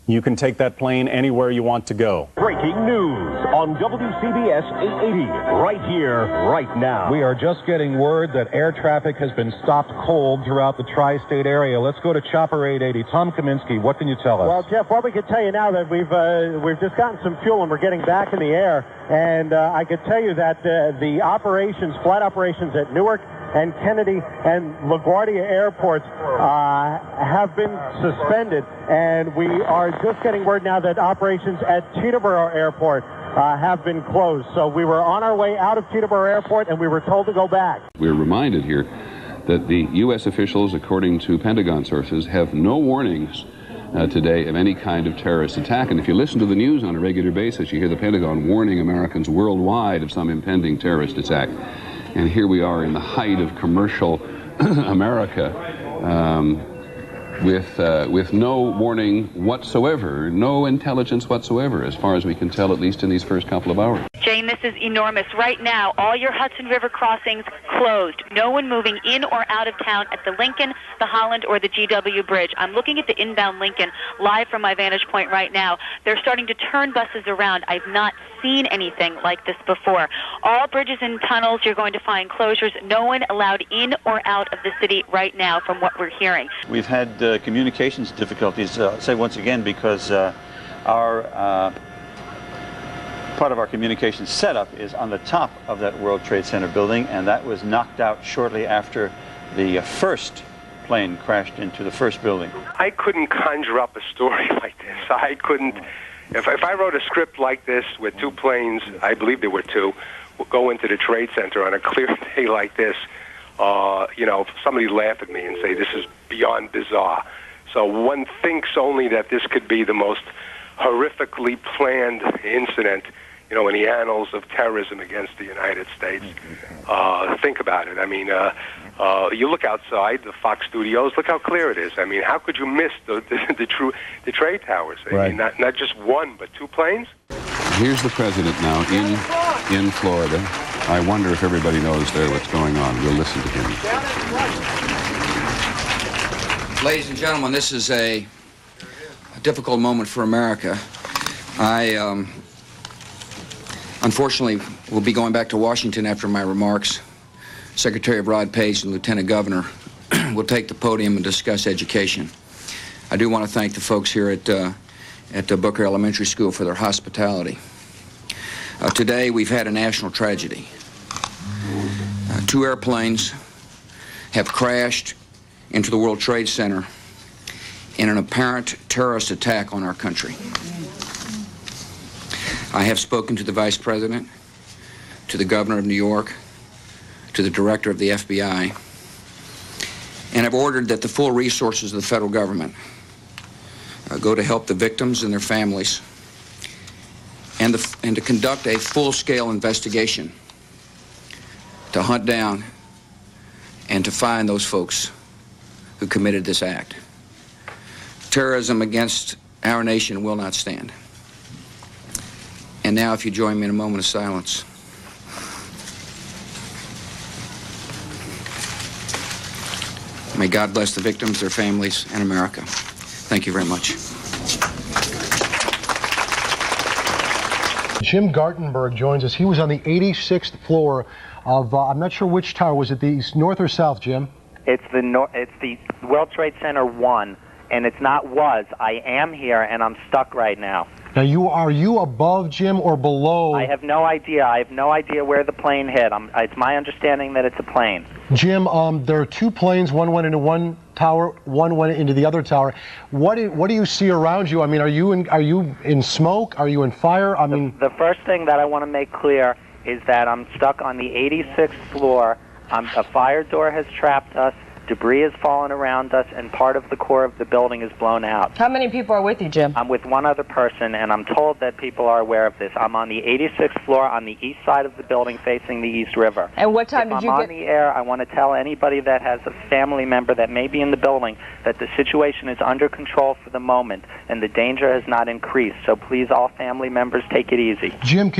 you can take that plane anywhere you want to go. Breaking news on WCBS 880, right here, right now. We are just getting word that air traffic has been stopped cold throughout the tri-state area. Let's go to Chopper 880. Tom Kaminsky, what can you tell us? Well, Jeff, what we can tell you now that we've just gotten some fuel and we're getting back in the air, and I could tell you that the operations, flight operations at Newark and Kennedy and LaGuardia airports have been suspended, and we are just getting word now that operations at Teterboro Airport have been closed. So we were on our way out of Teterboro Airport, and we were told to go back. We're reminded here that the U.S. officials, according to Pentagon sources, have no warnings today of any kind of terrorist attack. And if you listen to the news on a regular basis, you hear the Pentagon warning Americans worldwide of some impending terrorist attack. And here we are in the height of commercial America with no warning whatsoever, no intelligence whatsoever, as far as we can tell, at least in these first couple of hours. Jane, this is enormous. Right now, all your Hudson River crossings closed. No one moving in or out of town at the Lincoln, the Holland, or the GW Bridge. I'm looking at the inbound Lincoln live from my vantage point right now. They're starting to turn buses around. I've not seen anything like this before. All bridges and tunnels, you're going to find closures. No one allowed in or out of the city right now from what we're hearing. We've had communications difficulties, I'll say once again, because part of our communication setup is on the top of that World Trade Center building, and that was knocked out shortly after the first plane crashed into the first building. I couldn't conjure up a story like this. I couldn't. If I wrote a script like this with 2 planes, I believe there were 2, go into the Trade Center on a clear day like this, somebody laugh at me and say this is beyond bizarre. So one thinks only that this could be the most horrifically planned incident, in the annals of terrorism against the United States. Think about it. I mean, you look outside the Fox studios, look how clear it is. I mean, how could you miss the trade towers? I mean, not just 1, but 2 planes? Here's the president now in Florida. I wonder if everybody knows there what's going on. We'll listen to him. Ladies and gentlemen, this is a difficult moment for America. I unfortunately will be going back to Washington after my remarks. Secretary of Rod Page and Lieutenant Governor will take the podium and discuss education. I do want to thank the folks here at Booker Elementary School for their hospitality. Today we've had a national tragedy. 2 airplanes have crashed into the World Trade Center in an apparent terrorist attack on our country. I have spoken to the Vice President, to the Governor of New York, to the Director of the FBI, and have ordered that the full resources of the federal government go to help the victims and their families, and to conduct a full-scale investigation to hunt down and to find those folks who committed this act. Terrorism against our nation will not stand. And now, if you join me in a moment of silence. May God bless the victims, their families, and America. Thank you very much. Jim Gartenberg joins us. He was on the 86th floor of, I'm not sure which tower. Was it the north or south, Jim? It's the World Trade Center 1, and it's not was. I am here, and I'm stuck right now. Now, are you above, Jim, or below? I have no idea. I have no idea where the plane hit. It's my understanding that it's a plane. Jim, there are two planes. One went into one tower, one went into the other tower. What do you see around you? I mean, are you in smoke? Are you in fire? I mean, the first thing that I want to make clear is that I'm stuck on the 86th floor. A fire door has trapped us. Debris has fallen around us, and part of the core of the building is blown out. How many people are with you, Jim? I'm with one other person, and I'm told that people are aware of this. I'm on the 86th floor on the east side of the building facing the East River. And what time did you get... If I'm on the air, I want to tell anybody that has a family member that may be in the building that the situation is under control for the moment, and the danger has not increased. So please, all family members, take it easy. Jim,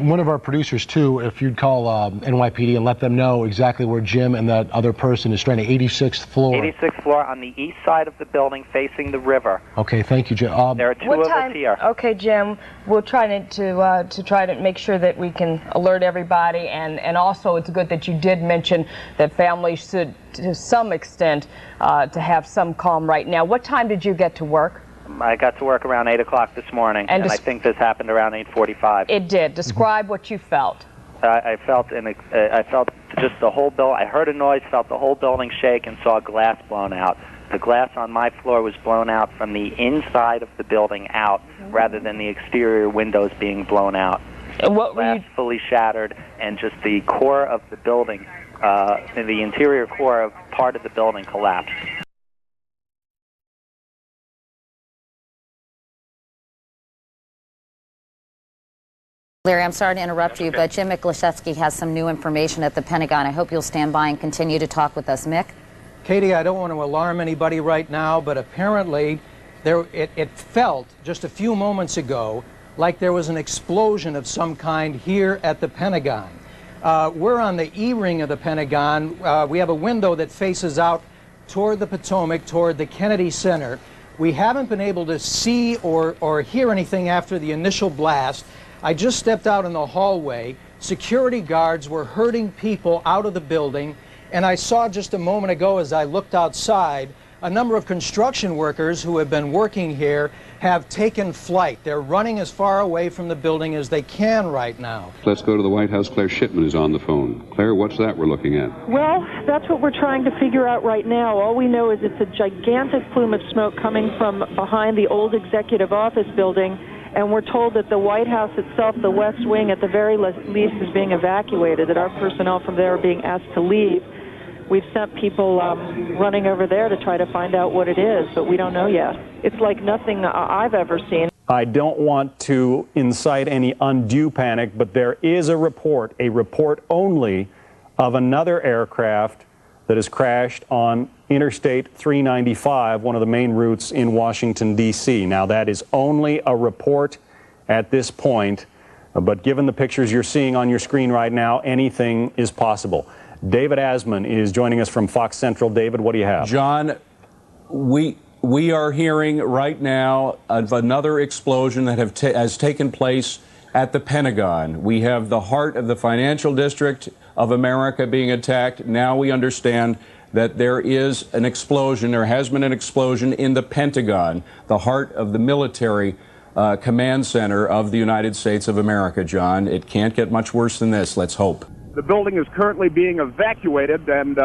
one of our producers, too, if you'd call NYPD and let them know exactly where Jim and that other person is stranded. 86th floor. 86th floor on the east side of the building facing the river. Okay, thank you, Jim. There are two of us here. Okay, Jim, we'll try to try to make sure that we can alert everybody, and also it's good that you did mention that families should, to some extent, to have some calm right now. What time did you get to work? I got to work around 8 o'clock this morning, and I think this happened around 8:45. It did. Describe what you felt. I felt just the whole building. I heard a noise, felt the whole building shake, and saw glass blown out. The glass on my floor was blown out from the inside of the building out, rather than the exterior windows being blown out. And what were glass fully shattered, and just the core of the building, the interior core of part of the building collapsed. Larry, I'm sorry to interrupt you, but Jim Miklashevsky has some new information at the Pentagon. I hope you'll stand by and continue to talk with us. Mick? Katie, I don't want to alarm anybody right now, but apparently it felt just a few moments ago like there was an explosion of some kind here at the Pentagon. We're on the E-ring of the Pentagon. We have a window that faces out toward the Potomac, toward the Kennedy Center. We haven't been able to see or hear anything after the initial blast. I just stepped out in the hallway. Security guards were herding people out of the building, and I saw just a moment ago as I looked outside, a number of construction workers who have been working here have taken flight. They're running as far away from the building as they can right now. Let's go to the White House. Claire Shipman is on the phone. Claire, what's that we're looking at? Well, that's what we're trying to figure out right now. All we know is it's a gigantic plume of smoke coming from behind the old executive office building, and we're told that the White House itself, the West Wing, at the very least is being evacuated, that our personnel from there are being asked to leave. We've sent people running over there to try to find out what it is, but we don't know yet. It's like nothing I've ever seen. I don't want to incite any undue panic, but there is a report only, of another aircraft that has crashed on Interstate 395, one of the main routes in Washington, D.C. Now, that is only a report at this point, but given the pictures you're seeing on your screen right now, anything is possible. David Asman is joining us from Fox Central. David, what do you have? John, we are hearing right now of another explosion that has taken place at the Pentagon. We have the heart of the financial district of America being attacked. Now we understand that there is an explosion, there has been an explosion in the Pentagon, the heart of the military command center of the United States of America, John. It can't get much worse than this, let's hope. The building is currently being evacuated, and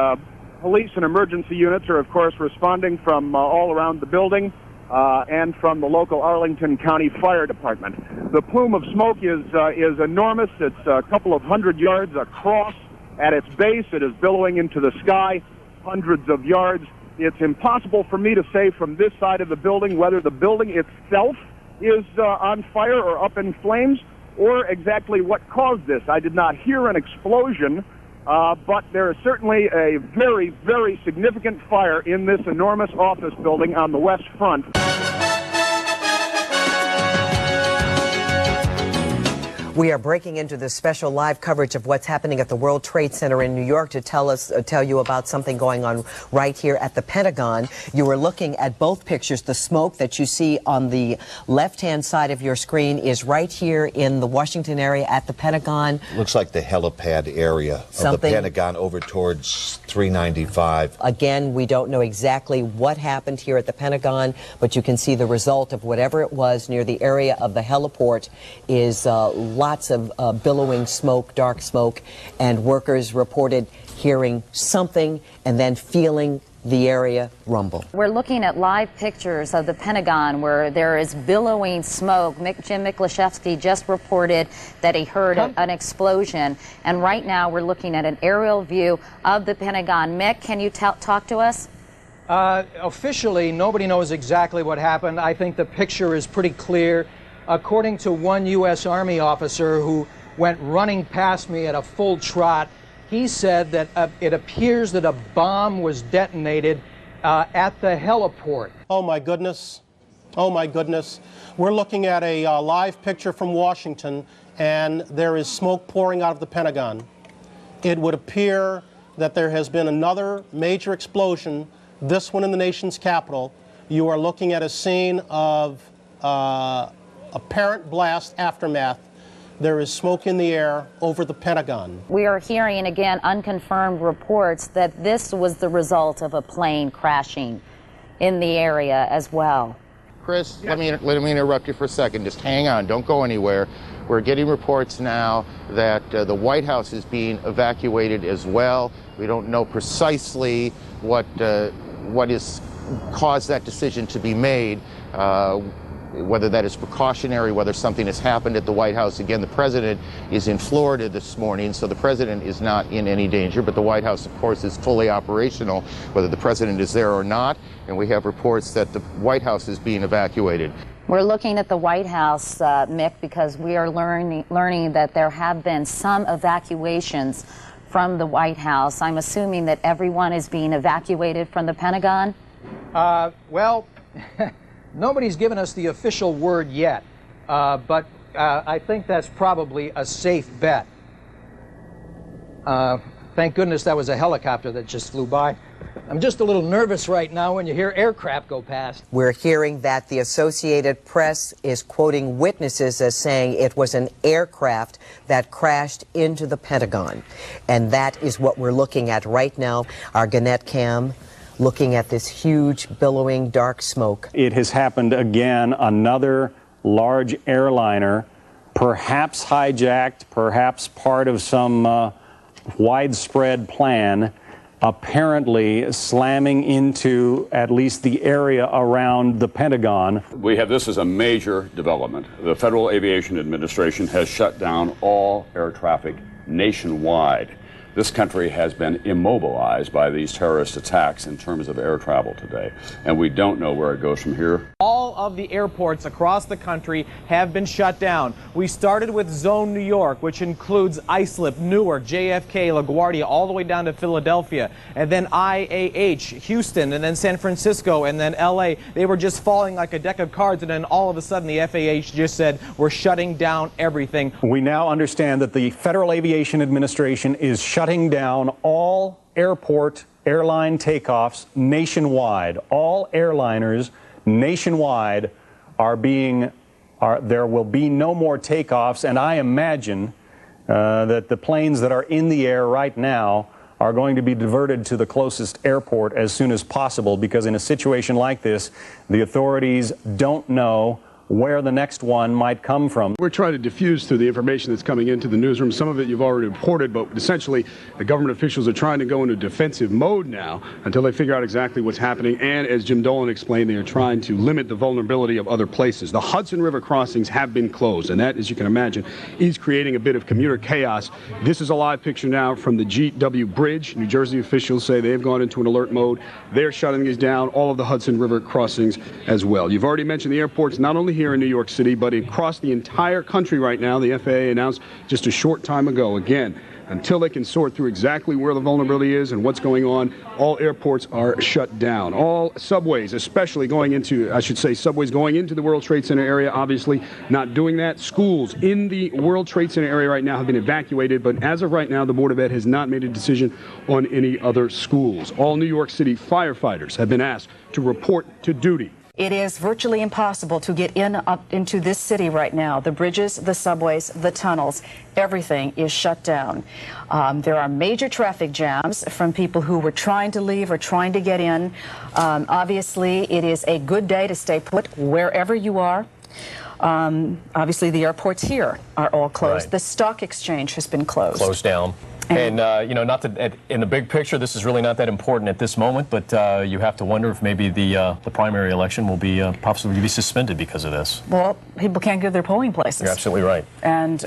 police and emergency units are, of course, responding from all around the building and from the local Arlington County Fire Department. The plume of smoke is enormous. It's a couple of 100 yards across. At its base, it is billowing into the sky, hundreds of yards. it's impossible for me to say from this side of the building whether the building itself is on fire or up in flames, or exactly what caused this. I did not hear an explosion, but there is certainly a very, very significant fire in this enormous office building on the west front. We are breaking into this special live coverage of what's happening at the World Trade Center in New York to tell you about something going on right here at the Pentagon. You are looking at both pictures. The smoke that you see on the left-hand side of your screen is right here in the Washington area at the Pentagon. Looks like the helipad area of the Pentagon over towards 395. Again, we don't know exactly what happened here at the Pentagon, but you can see the result of whatever it was near the area of the heliport is lots of billowing smoke, dark smoke, and workers reported hearing something and then feeling the area rumble. We're looking at live pictures of the Pentagon where there is billowing smoke. Jim Miklashevsky just reported that he heard an explosion, and right now we're looking at an aerial view of the Pentagon. Mick, can you talk to us? Officially, nobody knows exactly what happened. I think the picture is pretty clear. According to one U.S. Army officer who went running past me at a full trot, he said that it appears that a bomb was detonated at the heliport. Oh, my goodness. Oh, my goodness. We're looking at a live picture from Washington, and there is smoke pouring out of the Pentagon. It would appear that there has been another major explosion, this one in the nation's capital. You are looking at a scene of apparent blast aftermath. There is smoke in the air over the Pentagon. We are hearing, again, unconfirmed reports that this was the result of a plane crashing in the area as well. Chris, let me interrupt you for a second. Just hang on. Don't go anywhere. We're getting reports now that the White House is being evacuated as well. We don't know precisely what has caused that decision to be made. Whether that is precautionary, whether something has happened at the White House. Again, the president is in Florida this morning, so the president is not in any danger, but the White House, of course, is fully operational, whether the president is there or not, and we have reports that the White House is being evacuated. We're looking at the White House, Mick, because we are learning that there have been some evacuations from the White House. I'm assuming that everyone is being evacuated from the Pentagon? Well, nobody's given us the official word yet, but I think that's probably a safe bet. Thank goodness that was a helicopter that just flew by. I'm just a little nervous right now when you hear aircraft go past. We're hearing that the Associated Press is quoting witnesses as saying it was an aircraft that crashed into the Pentagon. And that is what we're looking at right now. Our Gannett cam looking at this huge billowing dark smoke. It has happened again. Another large airliner, perhaps hijacked, perhaps part of some widespread plan, apparently slamming into at least the area around the Pentagon. We have this as a major development. The Federal Aviation Administration has shut down all air traffic nationwide. This country has been immobilized by these terrorist attacks in terms of air travel today, and we don't know where it goes from here. All of the airports across the country have been shut down. We started with Zone New York, which includes Islip, Newark, JFK, LaGuardia, all the way down to Philadelphia, and then IAH, Houston, and then San Francisco, and then LA. They were just falling like a deck of cards, and then all of a sudden the FAA just said, we're shutting down everything. We now understand that the Federal Aviation Administration is shutting down all airline takeoffs nationwide. All airliners nationwide there will be no more takeoffs, and I imagine that the planes that are in the air right now are going to be diverted to the closest airport as soon as possible, because in a situation like this, the authorities don't know where the next one might come from. We're trying to diffuse through the information that's coming into the newsroom. Some of it you've already reported, but essentially the government officials are trying to go into defensive mode now until they figure out exactly what's happening. And as Jim Dolan explained, they are trying to limit the vulnerability of other places. The Hudson River crossings have been closed, and that, as you can imagine, is creating a bit of commuter chaos. This is a live picture now from the GW Bridge. New Jersey officials say they've gone into an alert mode. They're shutting these down, all of the Hudson River crossings as well. You've already mentioned the airports, not only here in New York City, but across the entire country right now. The FAA announced just a short time ago, again, until they can sort through exactly where the vulnerability is and what's going on, all airports are shut down. All subways, especially going into, I should say, subways going into the World Trade Center area, obviously not doing that. Schools in the World Trade Center area right now have been evacuated, but as of right now, the Board of Ed has not made a decision on any other schools. All New York City firefighters have been asked to report to duty. It is virtually impossible to get into this city right now. The bridges, the subways, the tunnels, everything is shut down. There are major traffic jams from people who were trying to leave or trying to get in. Obviously, it is a good day to stay put wherever you are. Obviously, the airports here are all closed. Right. The stock exchange has been closed. Closed down. And you know, not that in the big picture, this is really not that important at this moment, but you have to wonder if maybe the primary election will be possibly be suspended because of this. Well, people can't give their polling places. You're absolutely right. And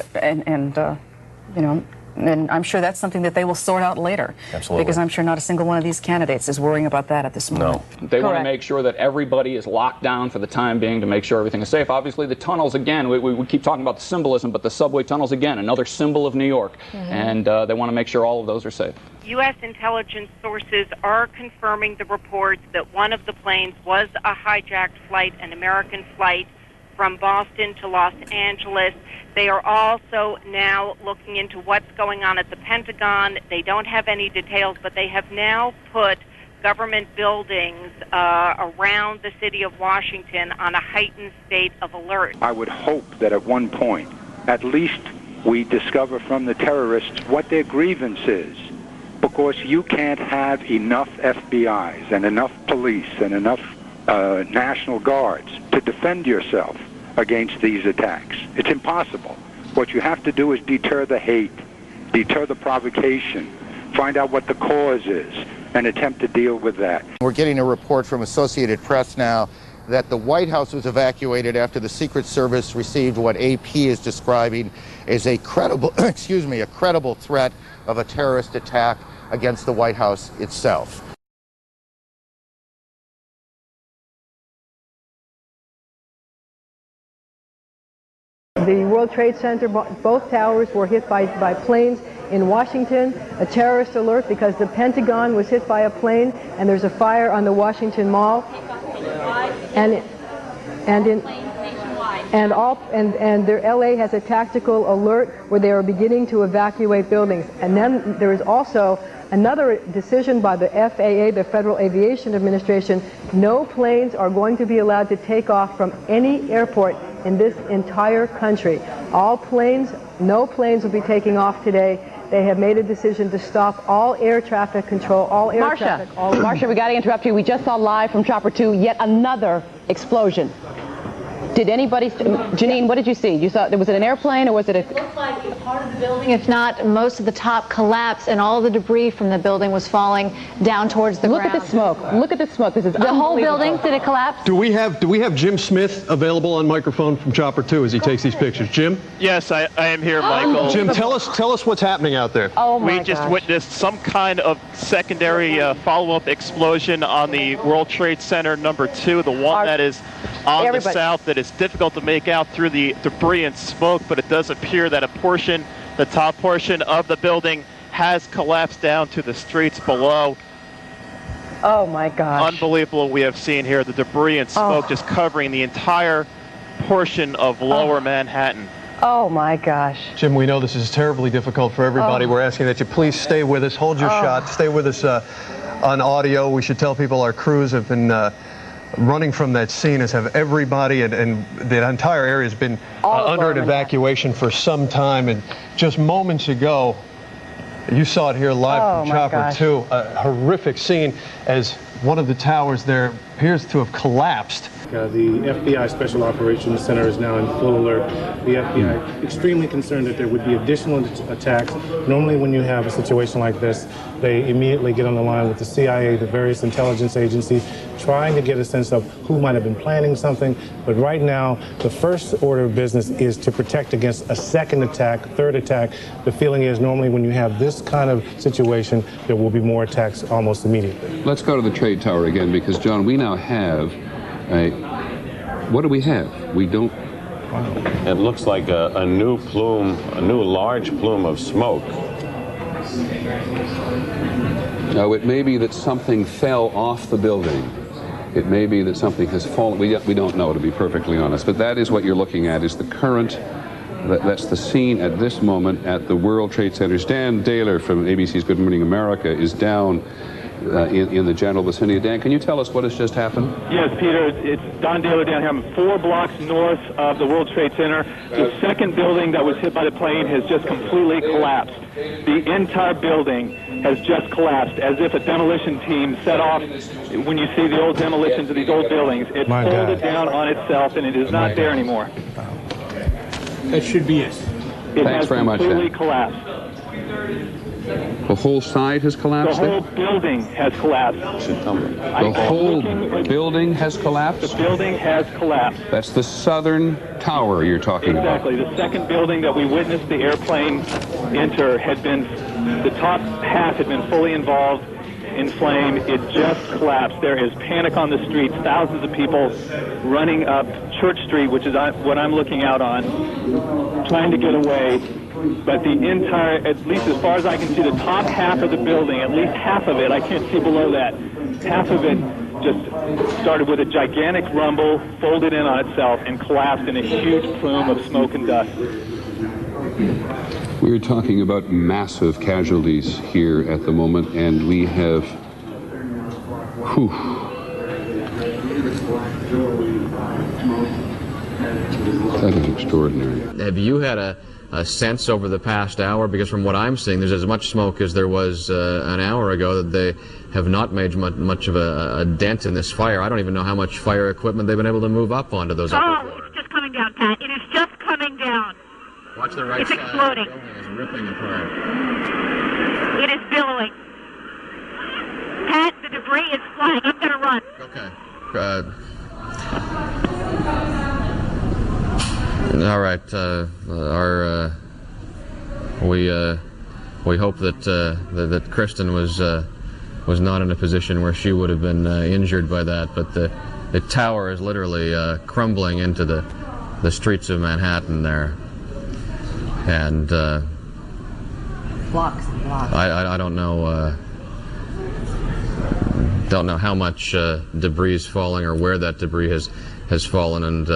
you know, and I'm sure that's something that they will sort out later. Absolutely. Because I'm sure not a single one of these candidates is worrying about that at this moment. No. They want to make sure that everybody is locked down for the time being to make sure everything is safe. Obviously, the tunnels, again, we keep talking about the symbolism, but the subway tunnels, again, another symbol of New York. And they want to make sure all of those are safe. U.S. intelligence sources are confirming the reports that one of the planes was a hijacked flight, an American flight from Boston to Los Angeles. They are also now looking into what's going on at the Pentagon. They don't have any details, but they have now put government buildings around the city of Washington on a heightened state of alert. I would hope that at one point, at least we discover from the terrorists what their grievance is, because you can't have enough FBIs and enough police and enough National Guards to defend yourself against these attacks. It's impossible. What you have to do is deter the hate, deter the provocation, find out what the cause is, and attempt to deal with that. We're getting a report from Associated Press now that the White House was evacuated after the Secret Service received what AP is describing as a credible, a credible threat of a terrorist attack against the White House itself. The World Trade Center, both towers were hit by planes. In Washington, a terrorist alert because the Pentagon was hit by a plane, and there's a fire on the Washington Mall. And LA has a tactical alert where they are beginning to evacuate buildings. And then there is also another decision by the FAA, the Federal Aviation Administration. No planes are going to be allowed to take off from any airport in this entire country. All planes, no planes will be taking off today. They have made a decision to stop all air traffic control, all air traffic. Marcia, we got to interrupt you. We just saw live from Chopper 2 yet another explosion. Did anybody, Janine, what did you see? You saw, was it an airplane or was it a... It looked like part of the building, if not most of the top, collapsed, and all the debris from the building was falling down towards the ground. Look at the smoke. Look at the smoke. This is the whole building. Did it collapse? Do we have Jim Smith available on microphone from Chopper 2 as he takes these pictures? Jim? Yes, I am here, Michael. Jim, tell us what's happening out there. Oh my We just witnessed some kind of secondary follow-up explosion on the World Trade Center #2, the one that is on the south, that is difficult to make out through the debris and smoke, but it does appear that a portion, the top portion of the building, has collapsed down to the streets below. Oh my gosh. Unbelievable. We have seen here the debris and smoke just covering the entire portion of lower Manhattan. Oh my gosh. Jim, we know this is terribly difficult for everybody. We're asking that you please stay with us, hold your shot, stay with us on audio. We should tell people our crews have been running from that scene, as have everybody, and the entire area has been under an evacuation for some time. And just moments ago, you saw it here live from Chopper 2, a horrific scene as one of the towers there appears to have collapsed. The FBI Special Operations Center is now in full alert. The FBI extremely concerned that there would be additional attacks. Normally when you have a situation like this, they immediately get on the line with the CIA, the various intelligence agencies, trying to get a sense of who might have been planning something. But right now, the first order of business is to protect against a second attack, third attack. The feeling is normally when you have this kind of situation, there will be more attacks almost immediately. Let's go to the trade tower again, because, John, we now have what do we have? We don't... It looks like a new plume, a new large plume of smoke. Now, it may be that something fell off the building. It may be that something has fallen. We don't know, to be perfectly honest. But that is what you're looking at, is the current. That's the scene at this moment at the World Trade Center. Dan Daler from ABC's Good Morning America is down in the general vicinity. Dan, can you tell us what has just happened? Yes, Peter, it's Don Daler down here. I'm 4 blocks north of the World Trade Center. The second building that was hit by the plane has just completely collapsed. The entire building has just collapsed, as if a demolition team set off. When you see the old demolitions of these old buildings, it folded down on itself, and it is not there anymore. That should be it. Thanks very much, Dan. Completely collapsed. The whole side has collapsed? The whole building has collapsed. The whole building has collapsed? The building has collapsed. That's the southern tower you're talking about. Exactly. The second building that we witnessed the airplane enter had been, the top half had been fully involved in flame. It just collapsed. There is panic on the streets. Thousands of people running up Church Street, which is what I'm looking out on, trying to get away. But the entire, at least as far as I can see, the top half of the building, at least half of it, I can't see below that, half of it just started with a gigantic rumble, folded in on itself, and collapsed in a huge plume of smoke and dust. We're talking about massive casualties here at the moment, and we have, that is extraordinary. Have you had a sense over the past hour, because from what I'm seeing, there's as much smoke as there was an hour ago, that they have not made much of a dent in this fire. I don't even know how much fire equipment they've been able to move up onto those upper floors. It's just coming down, Pat. It is just coming down. Watch the right it's side. Exploding. The building is ripping apart. It is billowing. Pat, the debris is flying. I'm going to run. Okay. All right. We hope that Kristen was not in a position where she would have been injured by that. But the tower is literally crumbling into the streets of Manhattan there, and blocks and blocks. I don't know. Don't know how much debris is falling or where that debris has fallen, and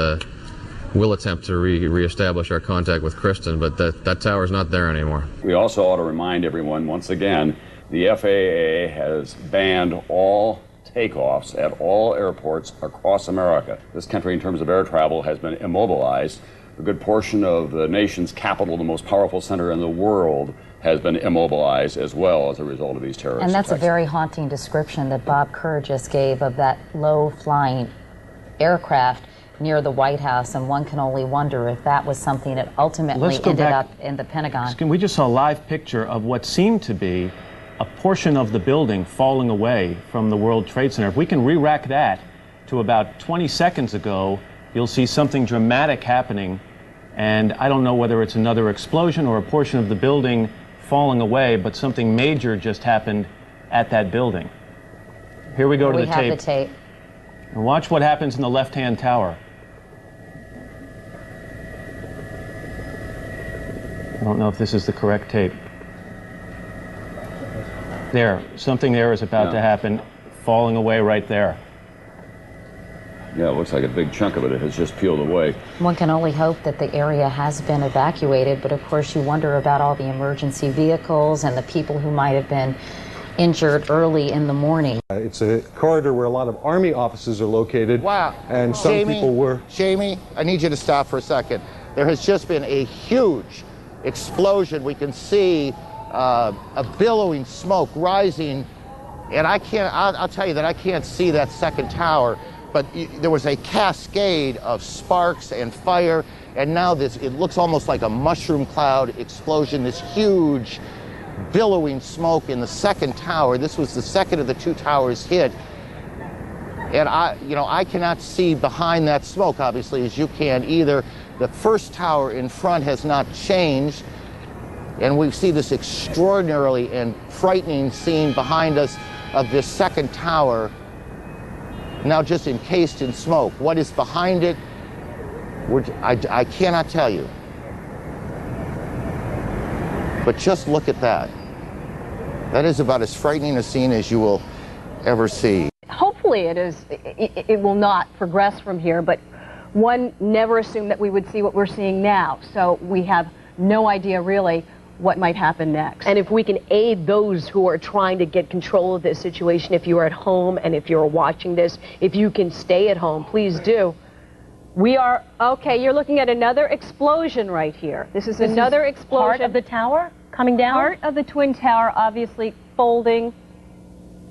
we'll attempt to reestablish our contact with Kristen, but that tower's not there anymore. We also ought to remind everyone, once again, the FAA has banned all takeoffs at all airports across America. This country, in terms of air travel, has been immobilized. A good portion of the nation's capital, the most powerful center in the world, has been immobilized as well as a result of these terrorist And that's attacks. a very haunting description that Bob Kerr just gave of that low-flying aircraft near the White House, and one can only wonder if that was something that ultimately ended up in the Pentagon. We just saw a live picture of what seemed to be a portion of the building falling away from the World Trade Center. If we can re-rack that to about 20 seconds ago, you'll see something dramatic happening, and I don't know whether it's another explosion or a portion of the building falling away, but something major just happened at that building. Here we go to the tape. We have the tape. And watch what happens in the left-hand tower. I don't know if this is the correct tape. There, something there is about to happen, falling away right there. Yeah, it looks like a big chunk of it has just peeled away. One can only hope that the area has been evacuated, but of course you wonder about all the emergency vehicles and the people who might have been injured early in the morning. It's a corridor where a lot of Army offices are located. Wow. And some people were... Jamie, I need you to stop for a second. There has just been a huge explosion. We can see a billowing smoke rising, and I'll tell you that I can't see that second tower, but there was a cascade of sparks and fire, and now it looks almost like a mushroom cloud explosion, this huge billowing smoke in the second tower. This was the second of the two towers hit. And I cannot see behind that smoke, obviously, as you can either. The first tower in front has not changed, and we see this extraordinarily and frightening scene behind us of this second tower, now just encased in smoke. What is behind it, I cannot tell you. But just look at that. That is about as frightening a scene as you will ever see. Hopefully it will not progress from here, but one never assumed that we would see what we're seeing now. So we have no idea really what might happen next. And if we can aid those who are trying to get control of this situation, if you're at home and if you're watching this, if you can stay at home, please do. We are, okay, you're looking at another explosion right here. This is another explosion. Part of the tower coming down? Part of the Twin Tower, obviously folding,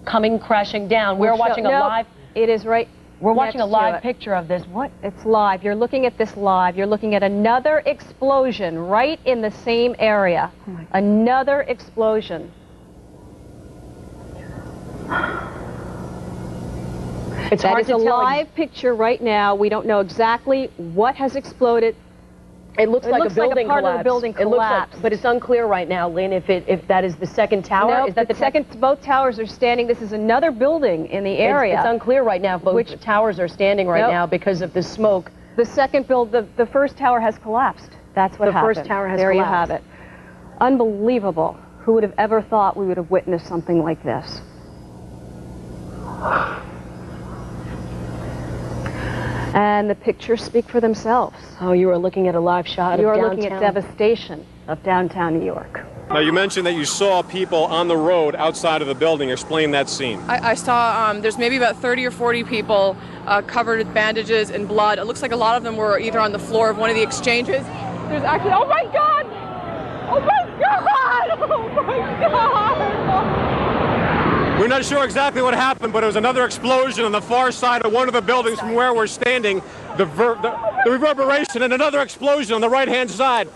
coming crashing down. We're watching a live. It is right. We're watching a live picture of this. What? It's live. You're looking at this live. You're looking at another explosion right in the same area. Another explosion. It's hard to tell. That is a live picture right now. We don't know exactly what has exploded. It looks like a building part collapse. Of the building collapsed. But it's unclear right now, Lynn, if that is the second tower. No, is that the second? Both towers are standing. This is another building in the area. It's unclear right now if both towers are standing right now because of the smoke. The second the first tower has collapsed. That's what happened. The first tower has collapsed. There you have it. Unbelievable. Who would have ever thought we would have witnessed something like this? And the pictures speak for themselves. Oh, you are looking at a live shot of downtown. You are looking at devastation of downtown New York. Now, you mentioned that you saw people on the road outside of the building. Explain that scene. I saw there's maybe about 30 or 40 people covered with bandages and blood. It looks like a lot of them were either on the floor of one of the exchanges. There's actually, oh my God! Oh my God! Oh my God! We're not sure exactly what happened, but it was another explosion on the far side of one of the buildings from where we're standing. The reverberation and another explosion on the right-hand side.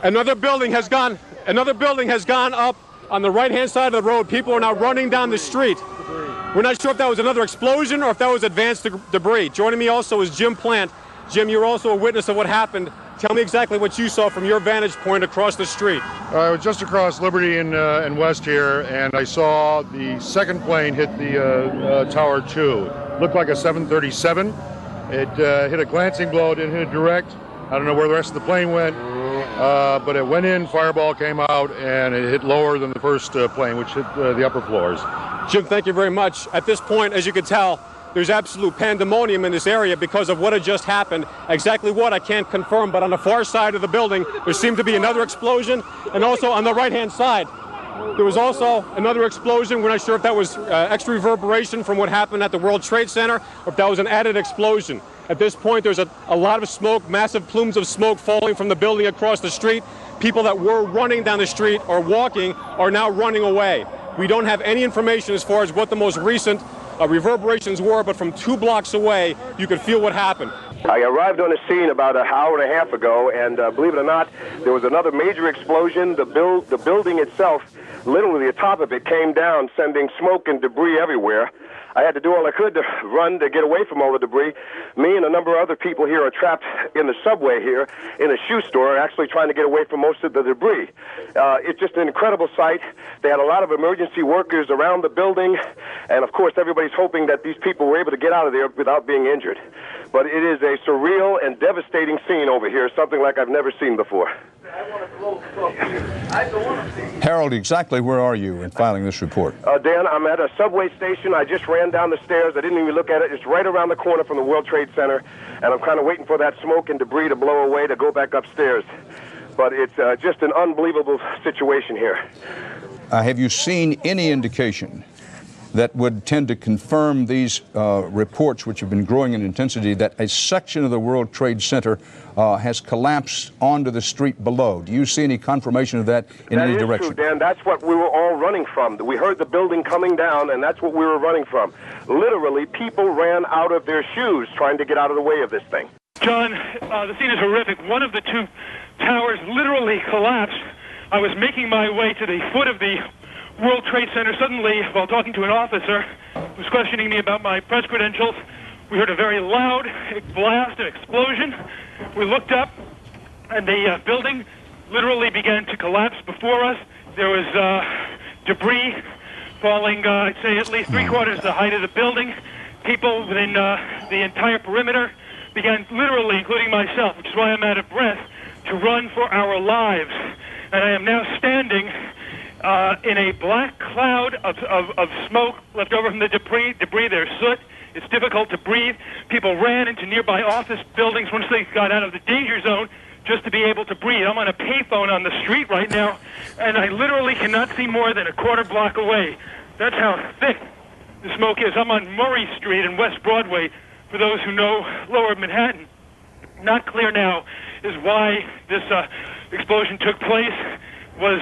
Another building has gone up on the right-hand side of the road. People are now running down the street. We're not sure if that was another explosion or if that was advanced debris. Joining me also is Jim Plant. Jim, you're also a witness of what happened. Tell me exactly what you saw from your vantage point across the street. I was just across Liberty and West here, and I saw the second plane hit the Tower 2. It looked like a 737. It hit a glancing blow. It didn't hit it direct. I don't know where the rest of the plane went, but it went in, fireball came out, and it hit lower than the first plane, which hit the upper floors. Jim, thank you very much. At this point, as you can tell, there's absolute pandemonium in this area because of what had just happened. Exactly what, I can't confirm, but on the far side of the building, there seemed to be another explosion, and also on the right-hand side, there was also another explosion. We're not sure if that was extra reverberation from what happened at the World Trade Center, or if that was an added explosion. At this point, there's a lot of smoke, massive plumes of smoke falling from the building across the street. People that were running down the street or walking are now running away. We don't have any information as far as what the most recent reverberations were, but from 2 blocks away, you could feel what happened. I arrived on the scene about an hour and a half ago, and believe it or not, there was another major explosion. The building itself, literally the top of it, came down, sending smoke and debris everywhere. I had to do all I could to run to get away from all the debris. Me and a number of other people here are trapped in the subway here in a shoe store, actually trying to get away from most of the debris. It's just an incredible sight. They had a lot of emergency workers around the building, and of course everybody's hoping that these people were able to get out of there without being injured. But it is a surreal and devastating scene over here, something like I've never seen before. Harold, exactly where are you in filing this report? Dan, I'm at a subway station. I just ran down the stairs. I didn't even look at it. It's right around the corner from the World Trade Center, and I'm kind of waiting for that smoke and debris to blow away to go back upstairs. But it's just an unbelievable situation here. Have you seen any indication that would tend to confirm these reports, which have been growing in intensity, that a section of the World Trade Center has collapsed onto the street below. Do you see any confirmation of that in any direction? That is true, Dan. That's what we were all running from. We heard the building coming down, and that's what we were running from. Literally, people ran out of their shoes trying to get out of the way of this thing. John, the scene is horrific. One of the two towers literally collapsed. I was making my way to the foot of the World Trade Center. Suddenly, while talking to an officer who was questioning me about my press credentials, we heard a very loud blast, an explosion. We looked up, and the building literally began to collapse before us. There was debris falling, I'd say, at least three-quarters the height of the building. People within the entire perimeter began literally, including myself, which is why I'm out of breath, to run for our lives. And I am now standing in a black cloud of smoke left over from the debris. There's soot. It's difficult to breathe. People ran into nearby office buildings once they got out of the danger zone just to be able to breathe. I'm on a payphone on the street right now, and I literally cannot see more than a quarter block away. That's how thick the smoke is. I'm on Murray Street and West Broadway, for those who know Lower Manhattan. Not clear now is why this explosion took place. Was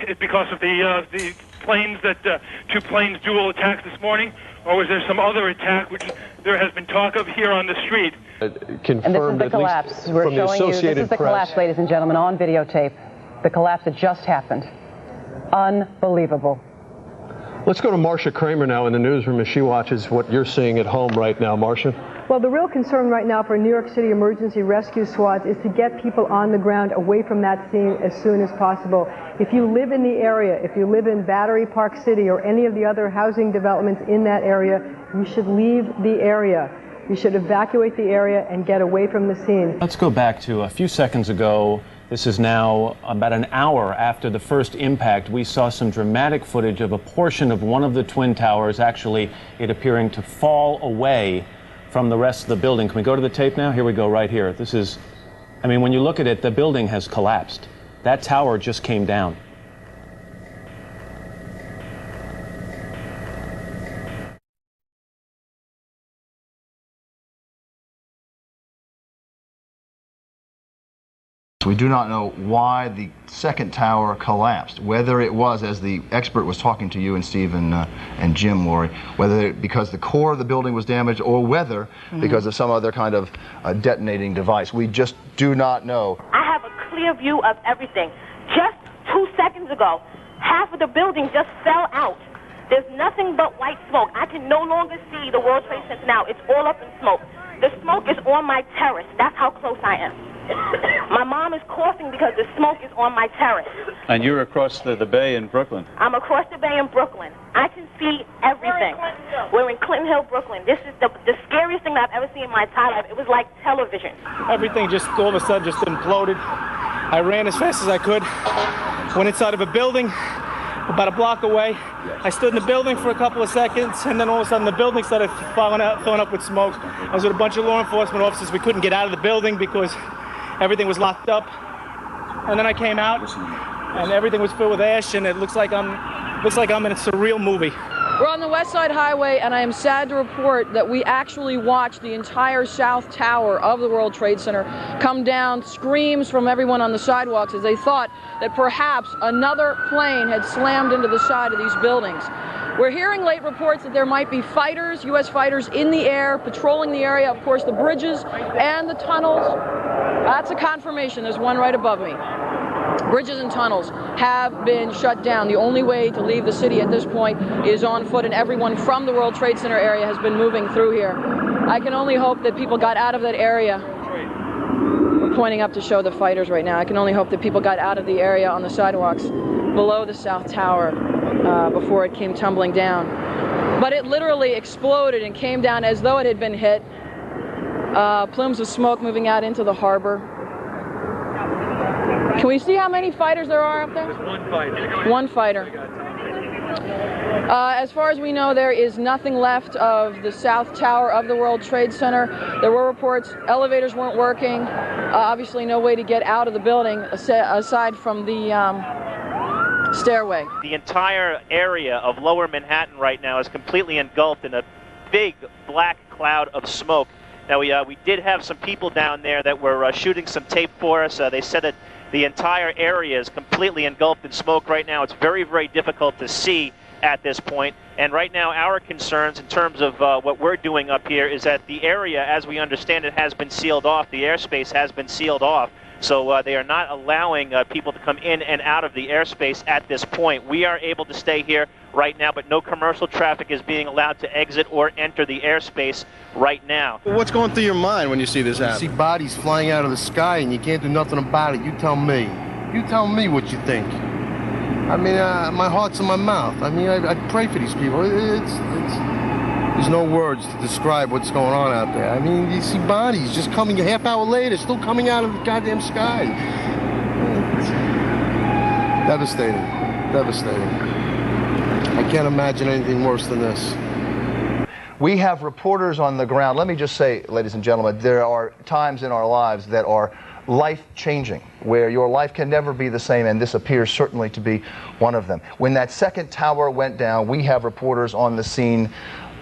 it because of the planes that two planes dual attacked this morning, or was there some other attack which there has been talk of here on the street? And this is the collapse. We're showing you, this is the collapse, ladies and gentlemen, on videotape. The collapse that just happened. Unbelievable. Let's go to Marcia Kramer now in the newsroom as she watches what you're seeing at home right now. Marcia? Well, the real concern right now for New York City emergency rescue squads is to get people on the ground away from that scene as soon as possible. If you live in the area, if you live in Battery Park City or any of the other housing developments in that area, you should leave the area. You should evacuate the area and get away from the scene. Let's go back to a few seconds ago. This is now about an hour after the first impact. We saw some dramatic footage of a portion of one of the twin towers, actually it appearing to fall away from the rest of the building. Can we go to the tape now? Here we go, right here. This is, I mean, when you look at it, the building has collapsed. That tower just came down. We do not know why the second tower collapsed, whether it was, as the expert was talking to you and Steve and Jim, Lori, whether because the core of the building was damaged or whether because of some other kind of detonating device. We just do not know. I have a clear view of everything. Just 2 seconds ago, half of the building just fell out. There's nothing but white smoke. I can no longer see the World Trade Center now. It's all up in smoke. The smoke is on my terrace. That's how close I am. My mom is coughing because the smoke is on my terrace. And you're across the bay in Brooklyn. I'm across the bay in Brooklyn. I can see everything. We're in Clinton Hill, Brooklyn. This is the scariest thing that I've ever seen in my entire life. It was like television. Everything just all of a sudden just imploded. I ran as fast as I could. Went inside of a building about a block away. I stood in the building for a couple of seconds, and then all of a sudden the building started filling up with smoke. I was with a bunch of law enforcement officers. We couldn't get out of the building because everything was locked up. And then I came out, and everything was filled with ash, and it looks like I'm in a surreal movie. We're on the West Side Highway, and I am sad to report that we actually watched the entire South Tower of the World Trade Center come down, screams from everyone on the sidewalks as they thought that perhaps another plane had slammed into the side of these buildings. We're hearing late reports that there might be fighters, U.S. fighters in the air, patrolling the area. Of course, the bridges and the tunnels. That's a confirmation. There's one right above me. Bridges and tunnels have been shut down. The only way to leave the city at this point is on foot, and everyone from the World Trade Center area has been moving through here. I can only hope that people got out of that area. We're pointing up to show the fighters right now. I can only hope that people got out of the area on the sidewalks below the South Tower before it came tumbling down. But it literally exploded and came down as though it had been hit. Plumes of smoke moving out into the harbor. Can we see how many fighters there are up there? One fighter. One fighter. As far as we know, there is nothing left of the South Tower of the World Trade Center. There were reports elevators weren't working. Obviously no way to get out of the building aside from the stairway. The entire area of lower Manhattan right now is completely engulfed in a big black cloud of smoke. Now, we did have some people down there that were shooting some tape for us. They said that the entire area is completely engulfed in smoke right now. It's very, very difficult to see at this point. And right now, our concerns in terms of what we're doing up here is that the area, as we understand it, has been sealed off. The airspace has been sealed off. So they are not allowing people to come in and out of the airspace at this point. We are able to stay here right now, but no commercial traffic is being allowed to exit or enter the airspace right now. What's going through your mind when you see this happen? You see bodies flying out of the sky and you can't do nothing about it. You tell me. You tell me what you think. I mean, my heart's in my mouth. I mean, I pray for these people. There's no words to describe what's going on out there. I mean, you see bodies just coming a half hour later, still coming out of the goddamn sky. It's devastating. Devastating. I can't imagine anything worse than this. We have reporters on the ground. Let me just say, ladies and gentlemen, there are times in our lives that are life-changing, where your life can never be the same, and this appears certainly to be one of them. When that second tower went down, we have reporters on the scene.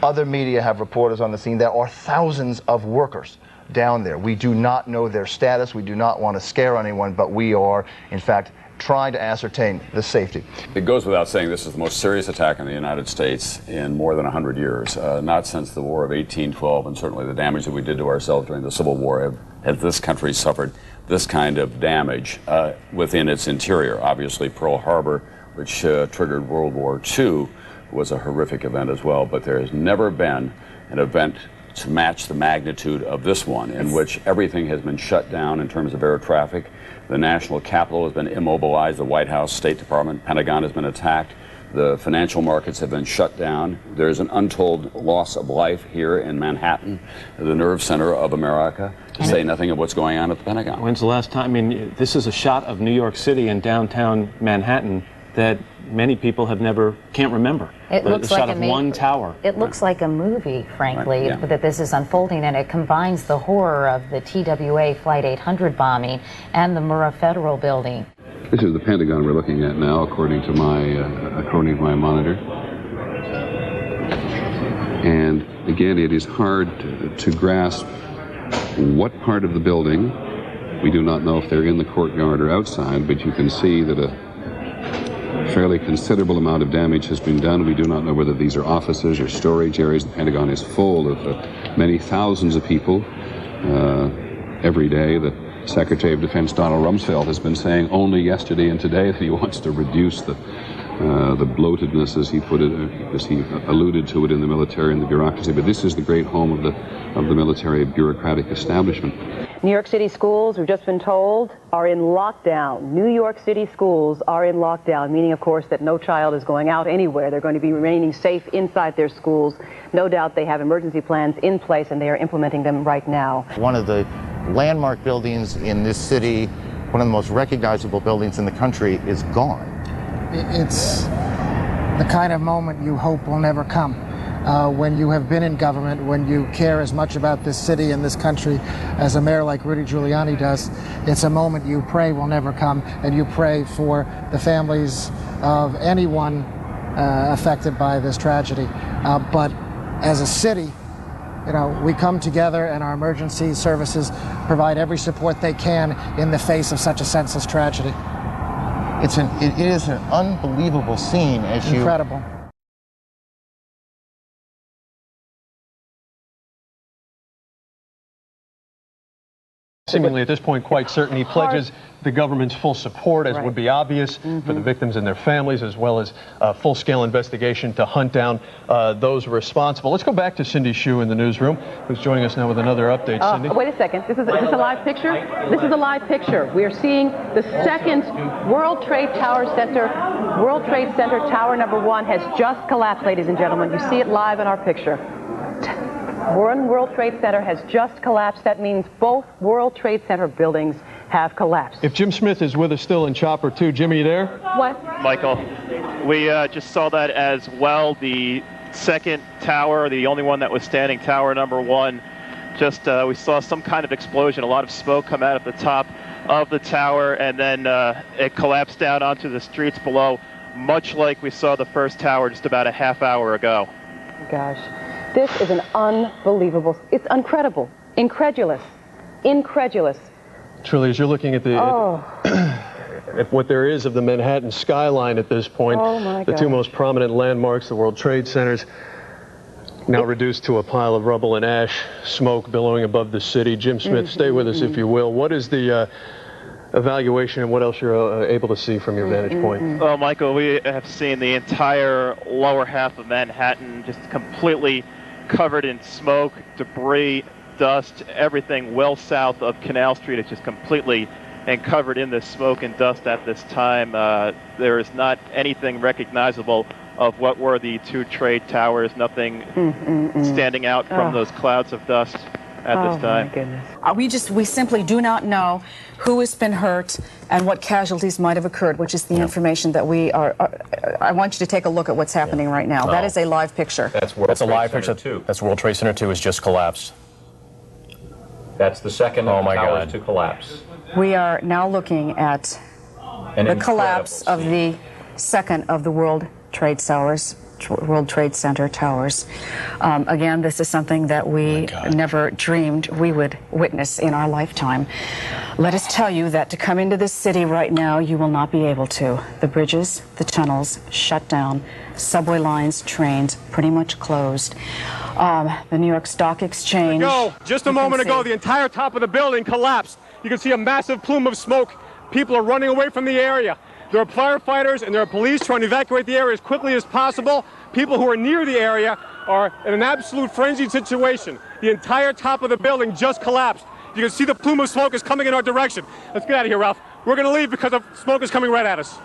Other media have reporters on the scene. There are thousands of workers down there. We do not know their status. We do not want to scare anyone, but we are, in fact, trying to ascertain the safety. It goes without saying this is the most serious attack in the United States in more than 100 years. Not since the War of 1812, and certainly the damage that we did to ourselves during the Civil War has this country suffered this kind of damage within its interior. Obviously, Pearl Harbor, which triggered World War II, was a horrific event as well, but there has never been an event to match the magnitude of this one, in which everything has been shut down in terms of air traffic. The national capital has been immobilized. The White House, State Department, Pentagon has been attacked. The financial markets have been shut down. There's an untold loss of life here in Manhattan, the nerve center of America, to say nothing of what's going on at the Pentagon. When's the last time? I mean, this is a shot of New York City and downtown Manhattan that many people can't remember. It looks the like shot of one tower. It looks like a movie, frankly, that this is unfolding, and it combines the horror of the TWA Flight 800 bombing and the Murrah Federal Building. This is the Pentagon we're looking at now, according to my monitor. And again, it is hard to grasp what part of the building. We do not know if they're in the courtyard or outside, but you can see that a fairly considerable amount of damage has been done. We do not know whether these are offices or storage areas. The Pentagon is full of many thousands of people every day. The Secretary of Defense Donald Rumsfeld has been saying only yesterday and today that he wants to reduce the bloatedness, as he put it, as he alluded to it in the military and the bureaucracy. But this is the great home of the military bureaucratic establishment. New York City schools, we've just been told, are in lockdown. New York City schools are in lockdown, meaning, of course, that no child is going out anywhere. They're going to be remaining safe inside their schools. No doubt they have emergency plans in place, and they are implementing them right now. One of the landmark buildings in this city, one of the most recognizable buildings in the country, is gone. It's the kind of moment you hope will never come. When you have been in government, when you care as much about this city and this country as a mayor like Rudy Giuliani does, it's a moment you pray will never come, and you pray for the families of anyone affected by this tragedy. But as a city, we come together, and our emergency services provide every support they can in the face of such a senseless tragedy. It is an unbelievable scene as you... Incredible. Seemingly at this point quite certain. He pledges the government's full support, as would be obvious, for the victims and their families, as well as a full-scale investigation to hunt down those responsible. Let's go back to Cindy Hsu in the newsroom, who's joining us now with another update. Cindy? Wait a second. Is this a live picture? This is a live picture. We are seeing the second World Trade Center Tower number 1 has just collapsed, ladies and gentlemen. You see it live in our picture. One World Trade Center has just collapsed. That means both World Trade Center buildings have collapsed. If Jim Smith is with us still in Chopper 2, Jimmy, you there? What? Michael, we just saw that as well. The second tower, the only one that was standing, tower number 1, we saw some kind of explosion, a lot of smoke come out of the top of the tower, and then it collapsed down onto the streets below. much like we saw the first tower just about a half hour ago. Gosh, this is an unbelievable, it's incredible, incredulous. Truly, as you're looking at the at what there is of the Manhattan skyline at this point, the two most prominent landmarks, the World Trade Centers, now reduced to a pile of rubble and ash, smoke billowing above the city. Jim Smith, stay with us if you will. What is the evaluation and what else you're able to see from your vantage point? Well, Michael, we have seen the entire lower half of Manhattan just completely covered in smoke, debris, dust, everything well south of Canal Street is just completely and covered in this smoke and dust at this time. There is not anything recognizable of what were the two trade towers, nothing standing out from those clouds of dust at this time. My goodness. We simply do not know who has been hurt and what casualties might have occurred, which is the information that we are. I want you to take a look at what's happening right now. That is a live picture. That's a live picture too. That's World Trade Center 2 has just collapsed. That's the second tower to collapse. We are now looking at the collapse of the second of the World Trade Center towers. Again, this is something that we never dreamed we would witness in our lifetime. Let us tell you that to come into this city right now, you will not be able to. The bridges, the tunnels shut down, subway lines, trains pretty much closed. The New York Stock Exchange. Just a moment ago, the entire top of the building collapsed. You can see a massive plume of smoke. People are running away from the area. There are firefighters and there are police trying to evacuate the area as quickly as possible. People who are near the area are in an absolute frenzied situation. The entire top of the building just collapsed. You can see the plume of smoke is coming in our direction. Let's get out of here, Ralph. We're going to leave because the smoke is coming right at us.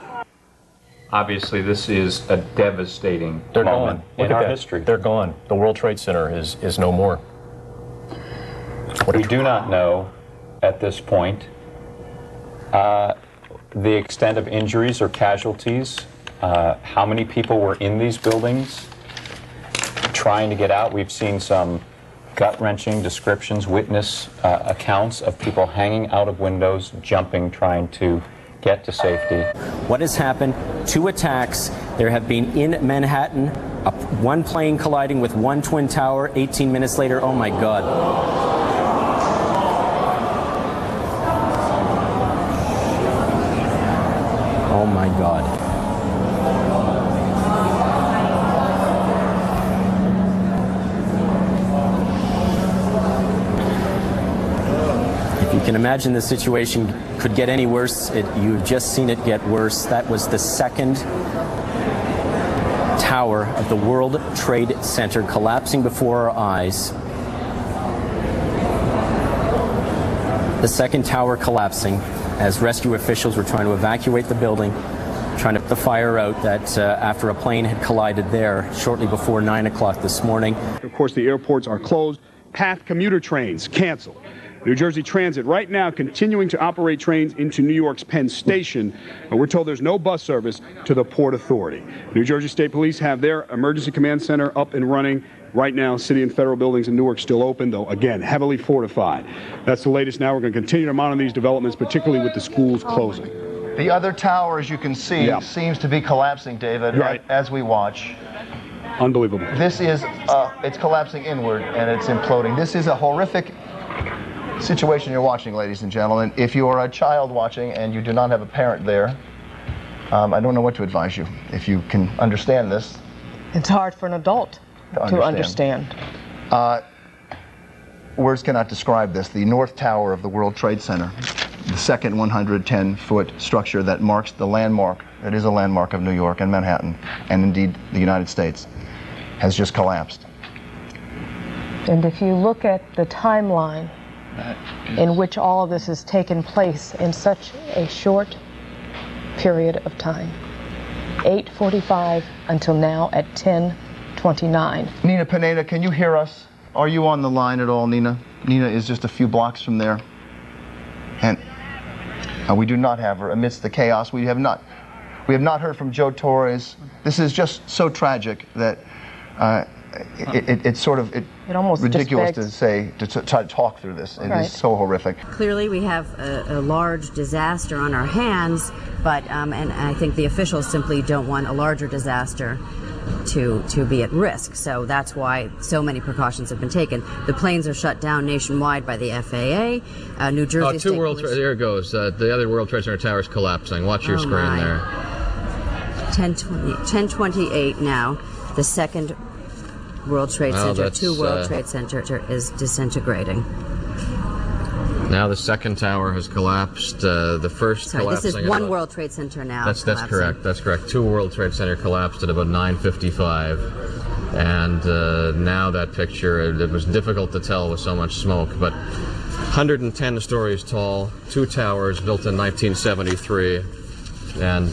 Obviously, this is a devastating moment in our history. They're gone. The World Trade Center is no more. We do not know at this point the extent of injuries or casualties, how many people were in these buildings trying to get out. We've seen some gut-wrenching descriptions, witness accounts of people hanging out of windows, jumping, trying to get to safety. What has happened? 2 attacks. There have been in Manhattan, one plane colliding with one twin tower. 18 minutes later, oh my God. Oh my God. If you can imagine the situation could get any worse, you've just seen it get worse. That was the second tower of the World Trade Center collapsing before our eyes. The second tower collapsing as rescue officials were trying to evacuate the building, trying to put the fire out that after a plane had collided there shortly before 9 o'clock this morning. Of course, the airports are closed. PATH commuter trains canceled. New Jersey Transit right now continuing to operate trains into New York's Penn Station, but we're told there's no bus service to the Port Authority. New Jersey State Police have their emergency command center up and running. Right now, city and federal buildings in Newark still open, though, again, heavily fortified. That's the latest now. We're going to continue to monitor these developments, particularly with the schools closing. The other tower, as you can see, seems to be collapsing, David, as we watch. Unbelievable. This is, it's collapsing inward and it's imploding. This is a horrific situation you're watching, ladies and gentlemen. If you are a child watching and you do not have a parent there, I don't know what to advise you. If you can understand this. It's hard for an adult to understand. Words cannot describe this. The North Tower of the World Trade Center, the second 110-foot structure that marks the landmark, it is a landmark of New York and Manhattan, and indeed the United States, has just collapsed. And if you look at the timeline in which all of this has taken place in such a short period of time, 8:45 until now at 10:29. Nina Pineda, can you hear us? Are you on the line at all, Nina? Nina is just a few blocks from there. And we do not have her amidst the chaos. We have not heard from Joe Torres. This is just so tragic that it's sort of almost ridiculous just to say, to try to talk through this. It is so horrific. Clearly, we have a large disaster on our hands, but and I think the officials simply don't want a larger disaster to be at risk. So that's why so many precautions have been taken. The planes are shut down nationwide by the FAA. New Jersey State Police. There it goes. The other World Trade Center tower is collapsing. Watch your screen there. 10:28 now. The second World Trade Center, World Trade Center is disintegrating. Now the second tower has collapsed. The first collapsing. This is one World Trade Center now. That's correct. That's correct. 2 World Trade Center collapsed at about 9:55, and now that picture. It was difficult to tell with so much smoke, but 110 stories tall, 2 towers built in 1973, and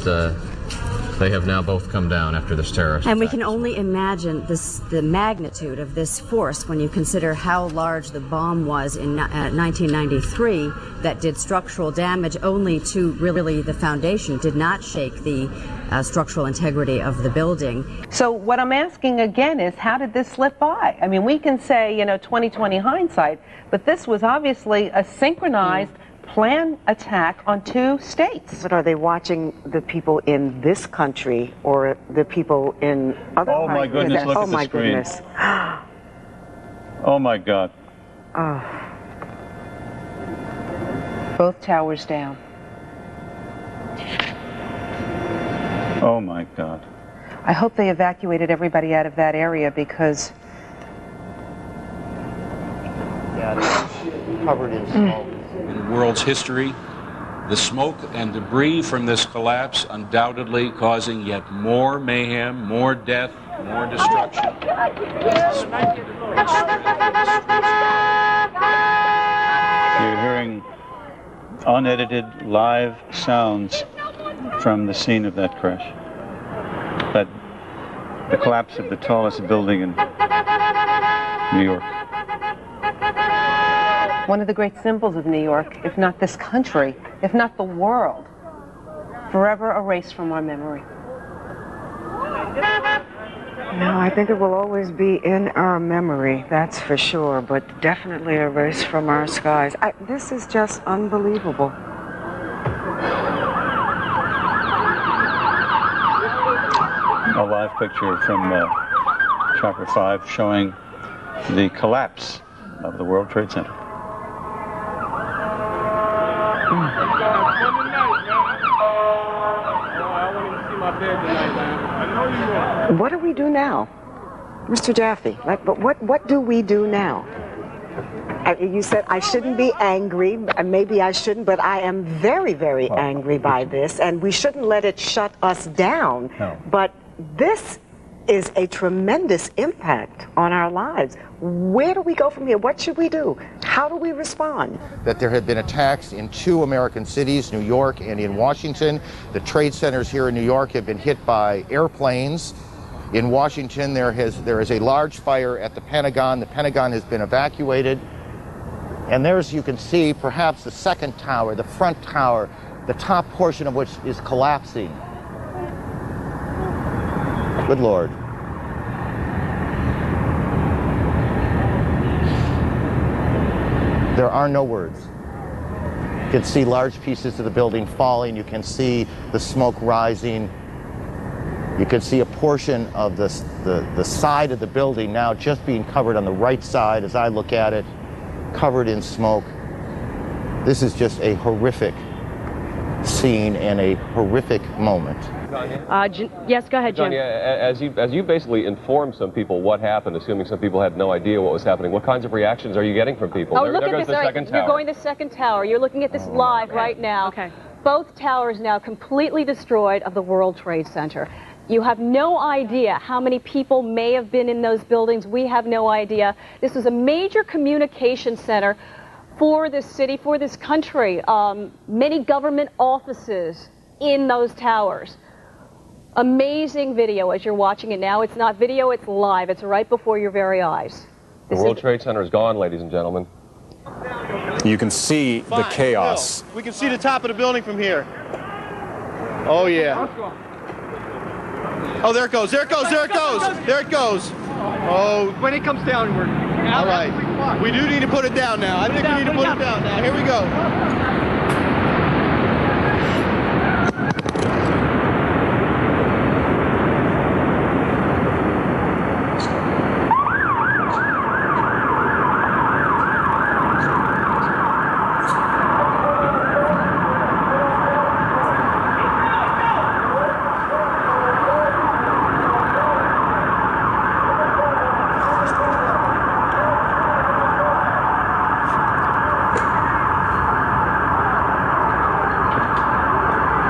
they have now both come down after this terrorist And we attack. can only imagine the magnitude of this force when you consider how large the bomb was in 1993 that did structural damage only to really the foundation, did not shake the structural integrity of the building. So what I'm asking again is, how did this slip by? I mean, we can say, 20/20 hindsight, but this was obviously a synchronized planned attack on 2 states. But are they watching the people in this country or the people in other countries? Oh my goodness, look at the screen. Goodness. Oh my God. Both towers down. Oh my God. I hope they evacuated everybody out of that area because... Yeah, it's covered in smoke. In the world's history, the smoke and debris from this collapse undoubtedly causing yet more mayhem, more death, more destruction. You're hearing unedited live sounds from the scene of that crash. The collapse of the tallest building in New York. One of the great symbols of New York, if not this country, if not the world, forever erased from our memory. No, I think it will always be in our memory, that's for sure, but definitely erased from our skies. This is just unbelievable. A live picture from Chopper 5 showing the collapse of the World Trade Center. What do we do now? Mr. Jaffe, but what do we do now? You said I shouldn't be angry, maybe I shouldn't, but I am very, very angry by this, and we shouldn't let it shut us down. No. But this is a tremendous impact on our lives. Where do we go from here? What should we do? How do we respond? That there have been attacks in 2 American cities, New York and in Washington. The trade centers here in New York have been hit by airplanes. In Washington, there is a large fire at the Pentagon. The Pentagon has been evacuated. And there's, you can see, perhaps the second tower, the front tower, the top portion of which is collapsing. Good Lord. There are no words. You can see large pieces of the building falling. You can see the smoke rising. You can see a portion of the side of the building now just being covered on the right side as I look at it, covered in smoke. This is just a horrific scene and a horrific moment. Yes, go ahead, Jim. Johnny, as you basically informed some people what happened, assuming some people had no idea what was happening, what kinds of reactions are you getting from people? Oh, look at this. The second tower. You're going to the second tower. You're looking at this live right now. Okay. Both towers now completely destroyed of the World Trade Center. You have no idea how many people may have been in those buildings. We have no idea. This was a major communication center for this city, for this country. Many government offices in those towers. Amazing video as you're watching it now. It's not video, it's live. It's right before your very eyes. The World Trade Center is gone, ladies and gentlemen. You can see the chaos. No, we can see the top of the building from here. Oh, yeah. Oh, there it goes, there it goes, there it goes, there it goes. Oh. When it comes down, we're All right. We do need to put it down now. I think we need to put it down now. Here we go.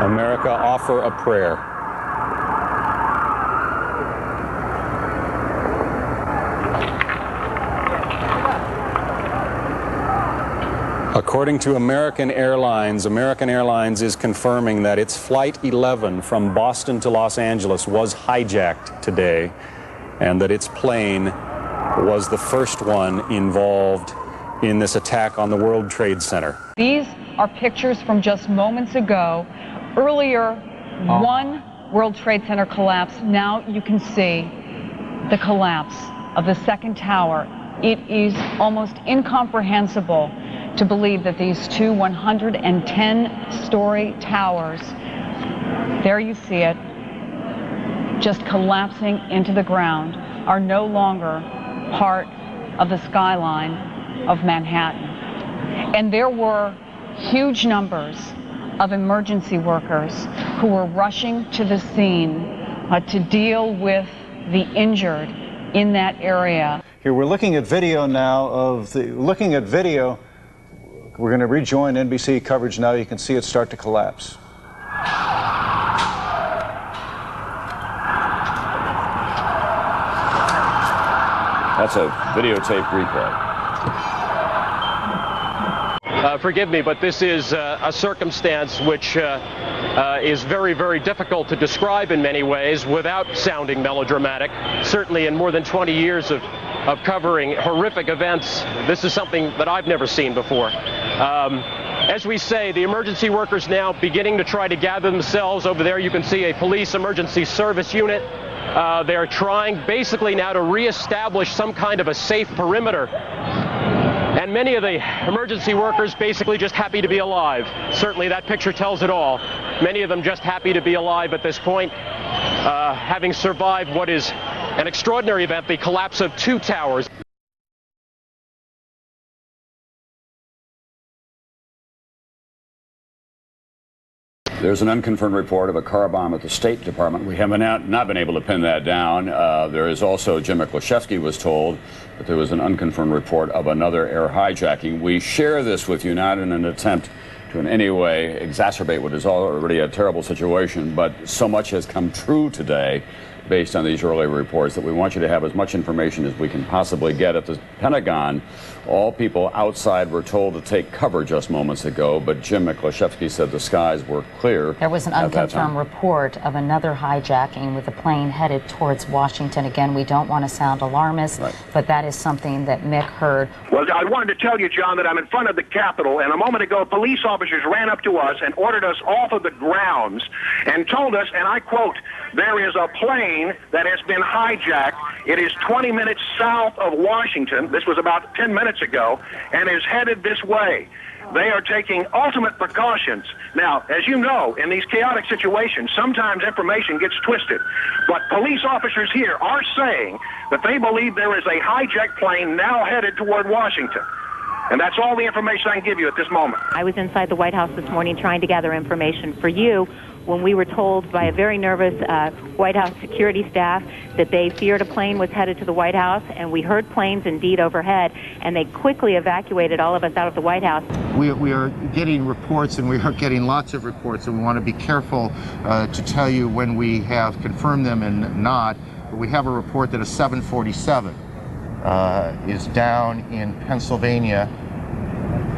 America, offer a prayer. According to American Airlines is confirming that its Flight 11 from Boston to Los Angeles was hijacked today, and that its plane was the first one involved in this attack on the World Trade Center. These are pictures from just moments ago. Earlier, one World Trade Center collapsed. Now you can see the collapse of the second tower. It is almost incomprehensible to believe that these two 110-story towers, there you see it, just collapsing into the ground, are no longer part of the skyline of Manhattan. And there were huge numbers of emergency workers who were rushing to the scene to deal with the injured in that area. Here we're looking at video now We're going to rejoin NBC coverage now. You can see it start to collapse. That's a videotape replay. Forgive me, but this is a circumstance which is very, very difficult to describe in many ways without sounding melodramatic. Certainly in more than 20 years of covering horrific events, this is something that I've never seen before. As we say, the emergency workers now beginning to try to gather themselves. Over there you can see a police emergency service unit. They're trying basically now to reestablish some kind of a safe perimeter. And many of the emergency workers basically just happy to be alive. Certainly that picture tells it all. Many of them just happy to be alive at this point, having survived what is an extraordinary event, the collapse of two towers. There's an unconfirmed report of a car bomb at the State Department. We have not been able to pin that down. There is also, Jim Miklashevsky was told that there was an unconfirmed report of another air hijacking. We share this with you not in an attempt to in any way exacerbate what is already a terrible situation, but so much has come true today based on these early reports that we want you to have as much information as we can possibly get. At the Pentagon, all people outside were told to take cover just moments ago, but Jim Miklashevsky said the skies were clear. There was an unconfirmed report of another hijacking with a plane headed towards Washington. Again, we don't want to sound alarmist, but that is something that Mick heard. Well, I wanted to tell you, John, that I'm in front of the Capitol, and a moment ago, police officers ran up to us and ordered us off of the grounds and told us, and I quote, "There is a plane that has been hijacked. It is 20 minutes south of Washington." This was about 10 minutes ago, and is headed this way. They are taking ultimate precautions. Now, as you know, in these chaotic situations, sometimes information gets twisted. But police officers here are saying that they believe there is a hijacked plane now headed toward Washington. And that's all the information I can give you at this moment. I was inside the White House this morning trying to gather information for you when we were told by a very nervous White House security staff that they feared a plane was headed to the White House, and we heard planes indeed overhead, and they quickly evacuated all of us out of the White House. We are getting reports, and we are getting lots of reports, and we want to be careful to tell you when we have confirmed them and not. But we have a report that a 747 is down in Pennsylvania,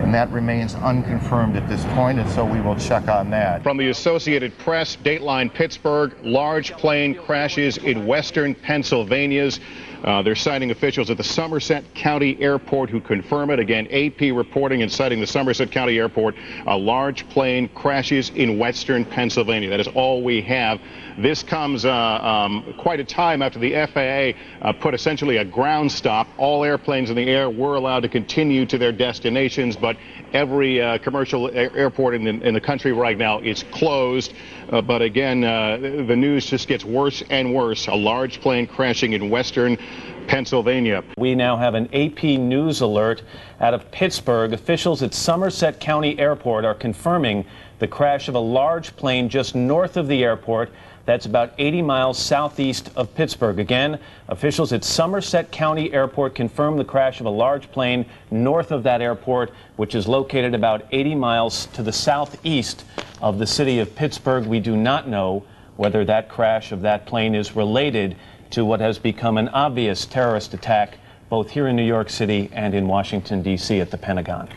and that remains unconfirmed at this point, and so we will check on that. From the Associated Press, Dateline Pittsburgh, large plane crashes in western Pennsylvania's. They're citing officials at the Somerset County Airport who confirm it. Again, AP reporting and citing the Somerset County Airport, a large plane crashes in western Pennsylvania. That is all we have. This comes quite a time after the FAA put essentially a ground stop. All airplanes in the air were allowed to continue to their destinations, but every commercial airport in the country right now is closed. But again, the news just gets worse and worse. A large plane crashing in western Pennsylvania. We now have an AP News alert out of Pittsburgh. Officials at Somerset County Airport are confirming the crash of a large plane just north of the airport. That's about 80 miles southeast of Pittsburgh. Again, officials at Somerset County Airport confirm the crash of a large plane north of that airport, which is located about 80 miles to the southeast of the city of Pittsburgh. We do not know whether that crash of that plane is related to what has become an obvious terrorist attack both here in New York City and in Washington, D.C. at the Pentagon.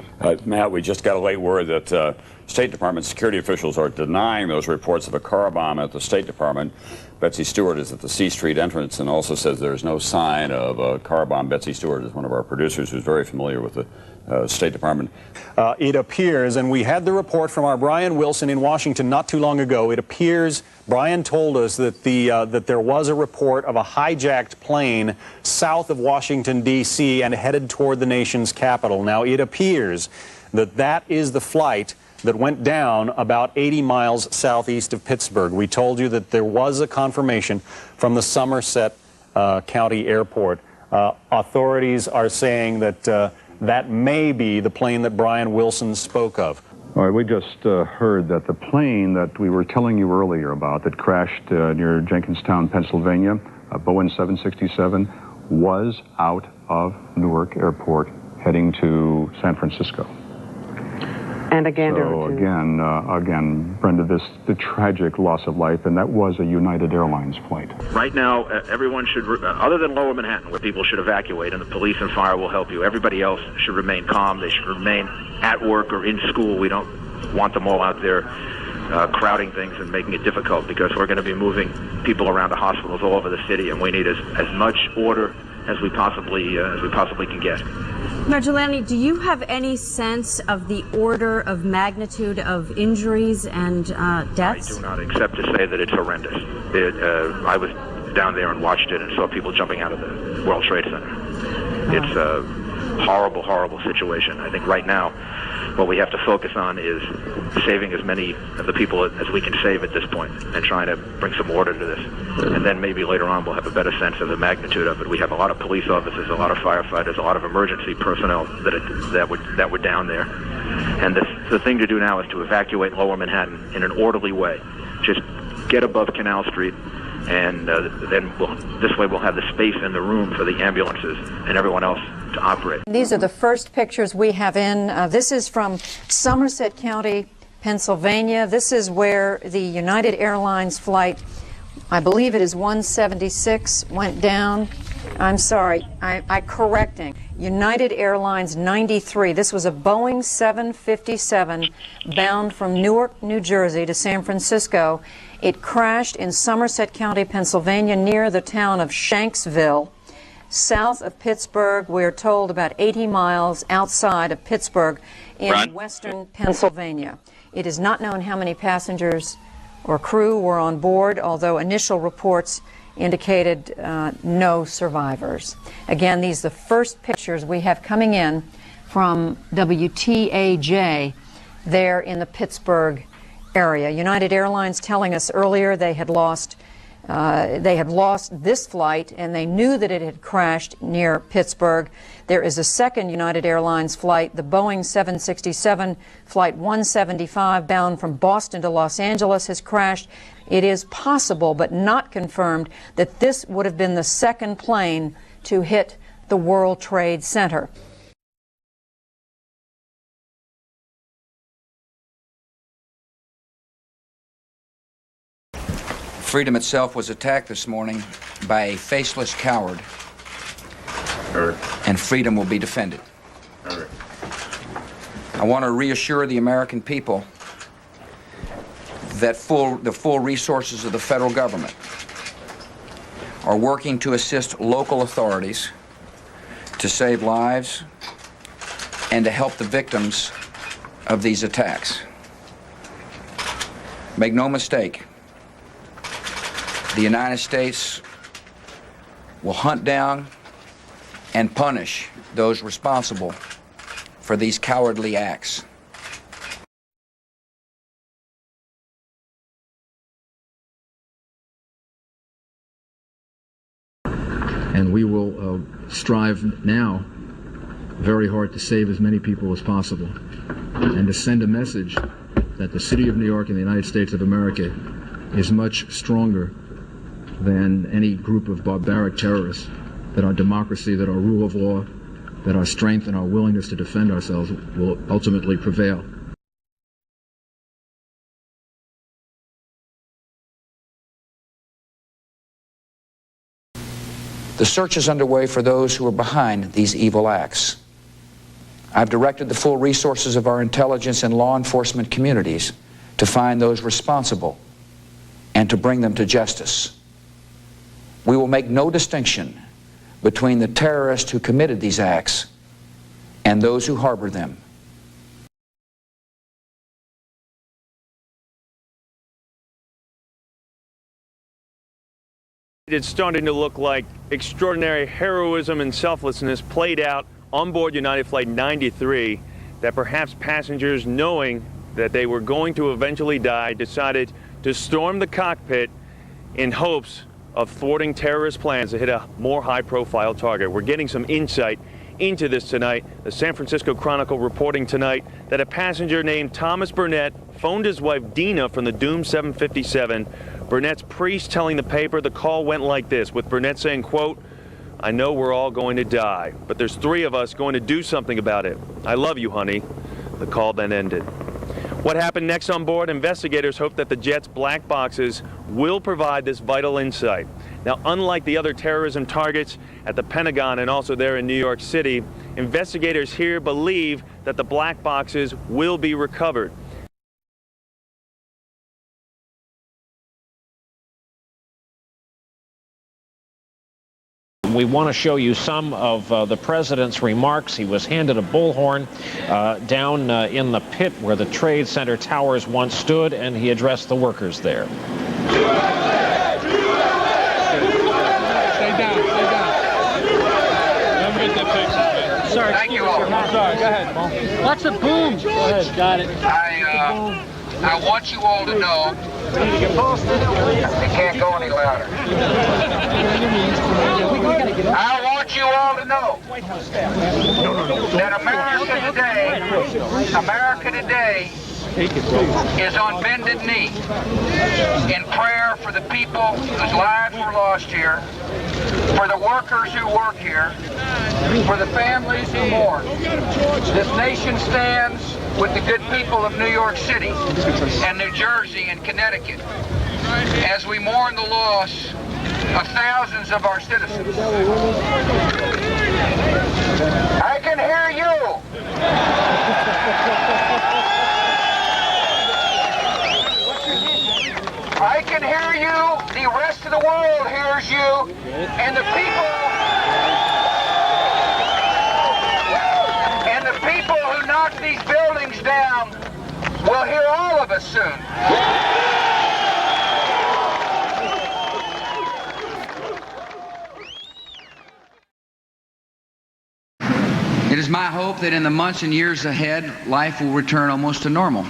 Matt, we just got a late word that State Department security officials are denying those reports of a car bomb at the State Department. Betsy Stewart is at the C Street entrance and also says there's no sign of a car bomb. Betsy Stewart is one of our producers who's very familiar with the State Department. It appears, and we had the report from our Brian Wilson in Washington not too long ago, it appears, Brian told us that that there was a report of a hijacked plane south of Washington, D.C. and headed toward the nation's capital. Now, it appears that that is the flight that went down about 80 miles southeast of Pittsburgh. We told you that there was a confirmation from the Somerset County Airport. Authorities are saying that that may be the plane that Brian Wilson spoke of. All right, we just heard that the plane that we were telling you earlier about that crashed near Jenkinstown, Pennsylvania, a Boeing 767, was out of Newark Airport heading to San Francisco. And again, so again, Brenda, the tragic loss of life, and that was a United Airlines flight. Right now, everyone should, other than Lower Manhattan, where people should evacuate, and the police and fire will help you, everybody else should remain calm. They should remain at work or in school. We don't want them all out there crowding things and making it difficult, because we're going to be moving people around to hospitals all over the city, and we need as much order as we possibly can get. Marjolani, do you have any sense of the order of magnitude of injuries and deaths? I do not, except to say that it's horrendous. I was down there and watched it and saw people jumping out of the World Trade Center. It's a horrible, horrible situation. I think right now what we have to focus on is saving as many of the people as we can save at this point and trying to bring some order to this. And then maybe later on we'll have a better sense of the magnitude of it. We have a lot of police officers, a lot of firefighters, a lot of emergency personnel that were down there. And the thing to do now is to evacuate Lower Manhattan in an orderly way. Just get above Canal Street, and then this way we'll have the space in the room for the ambulances and everyone else to operate. These are the first pictures we have in. This is from Somerset County, Pennsylvania. This is where the United Airlines flight, I believe it is 176, went down. I'm sorry, I'm correcting. United Airlines 93. This was a Boeing 757 bound from Newark, New Jersey to San Francisco. It crashed in Somerset County, Pennsylvania, near the town of Shanksville, south of Pittsburgh. We're told about 80 miles outside of Pittsburgh in western Pennsylvania. It is not known how many passengers or crew were on board, although initial reports indicated no survivors. Again, these are the first pictures we have coming in from WTAJ there in the Pittsburgh area. United Airlines telling us earlier they had lost this flight, and they knew that it had crashed near Pittsburgh. There is a second United Airlines flight, the Boeing 767 Flight 175, bound from Boston to Los Angeles, has crashed. It is possible, but not confirmed, that this would have been the second plane to hit the World Trade Center. Freedom itself was attacked this morning by a faceless coward, and freedom will be defended. I want to reassure the American people that the full resources of the federal government are working to assist local authorities to save lives and to help the victims of these attacks. Make no mistake, the United States will hunt down and punish those responsible for these cowardly acts. And we will strive now very hard to save as many people as possible and to send a message that the city of New York and the United States of America is much stronger than any group of barbaric terrorists, that our democracy, that our rule of law, that our strength and our willingness to defend ourselves will ultimately prevail. The search is underway for those who are behind these evil acts. I've directed the full resources of our intelligence and law enforcement communities to find those responsible and to bring them to justice. We will make no distinction between the terrorists who committed these acts and those who harbor them. It's starting to look like extraordinary heroism and selflessness played out on board United Flight 93, that perhaps passengers, knowing that they were going to eventually die, decided to storm the cockpit in hopes of thwarting terrorist plans to hit a more high-profile target. We're getting some insight into this tonight. The San Francisco Chronicle reporting tonight that a passenger named Thomas Burnett phoned his wife Dina from the doomed 757. Burnett's priest telling the paper the call went like this, with Burnett saying, quote, "I know we're all going to die, but there's 3 of us going to do something about it. I love you, honey." The call then ended. What happened next on board? Investigators hope that the jet's black boxes will provide this vital insight. Now, unlike the other terrorism targets at the Pentagon and also there in New York City, investigators here believe that the black boxes will be recovered. We want to show you some of the president's remarks. He was handed a bullhorn down in the pit where the Trade Center towers once stood, and he addressed the workers there. Stay down, stay down. Let me get that fixed, man. Sorry. Thank you all. Sorry, go ahead, Paul. What's the boom? Go ahead, got it. I want you all to know it can't go any louder. I want you all to know that America today is on bended knee in prayer for the people whose lives were lost here, for the workers who work here, for the families who mourn. This nation stands with the good people of New York City and New Jersey and Connecticut as we mourn the loss of thousands of our citizens. I can hear you. I can hear you. The rest of the world hears you. And the people who knock these buildings down will hear all of us soon. It is my hope that in the months and years ahead, life will return almost to normal.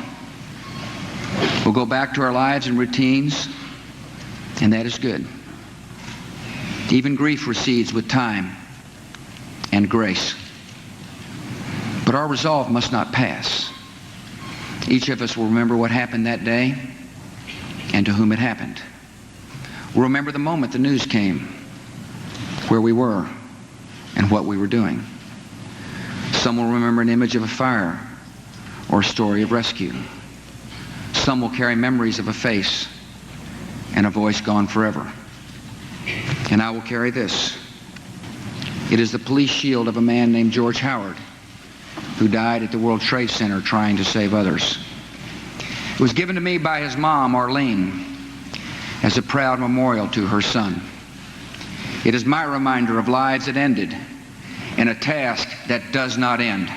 We'll go back to our lives and routines, and that is good. Even grief recedes with time and grace. But our resolve must not pass. Each of us will remember what happened that day and to whom it happened. We'll remember the moment the news came, where we were and what we were doing. Some will remember an image of a fire or a story of rescue. Some will carry memories of a face and a voice gone forever. And I will carry this. It is the police shield of a man named George Howard, who died at the World Trade Center trying to save others. It was given to me by his mom, Arlene, as a proud memorial to her son. It is my reminder of lives that ended and a task that does not end.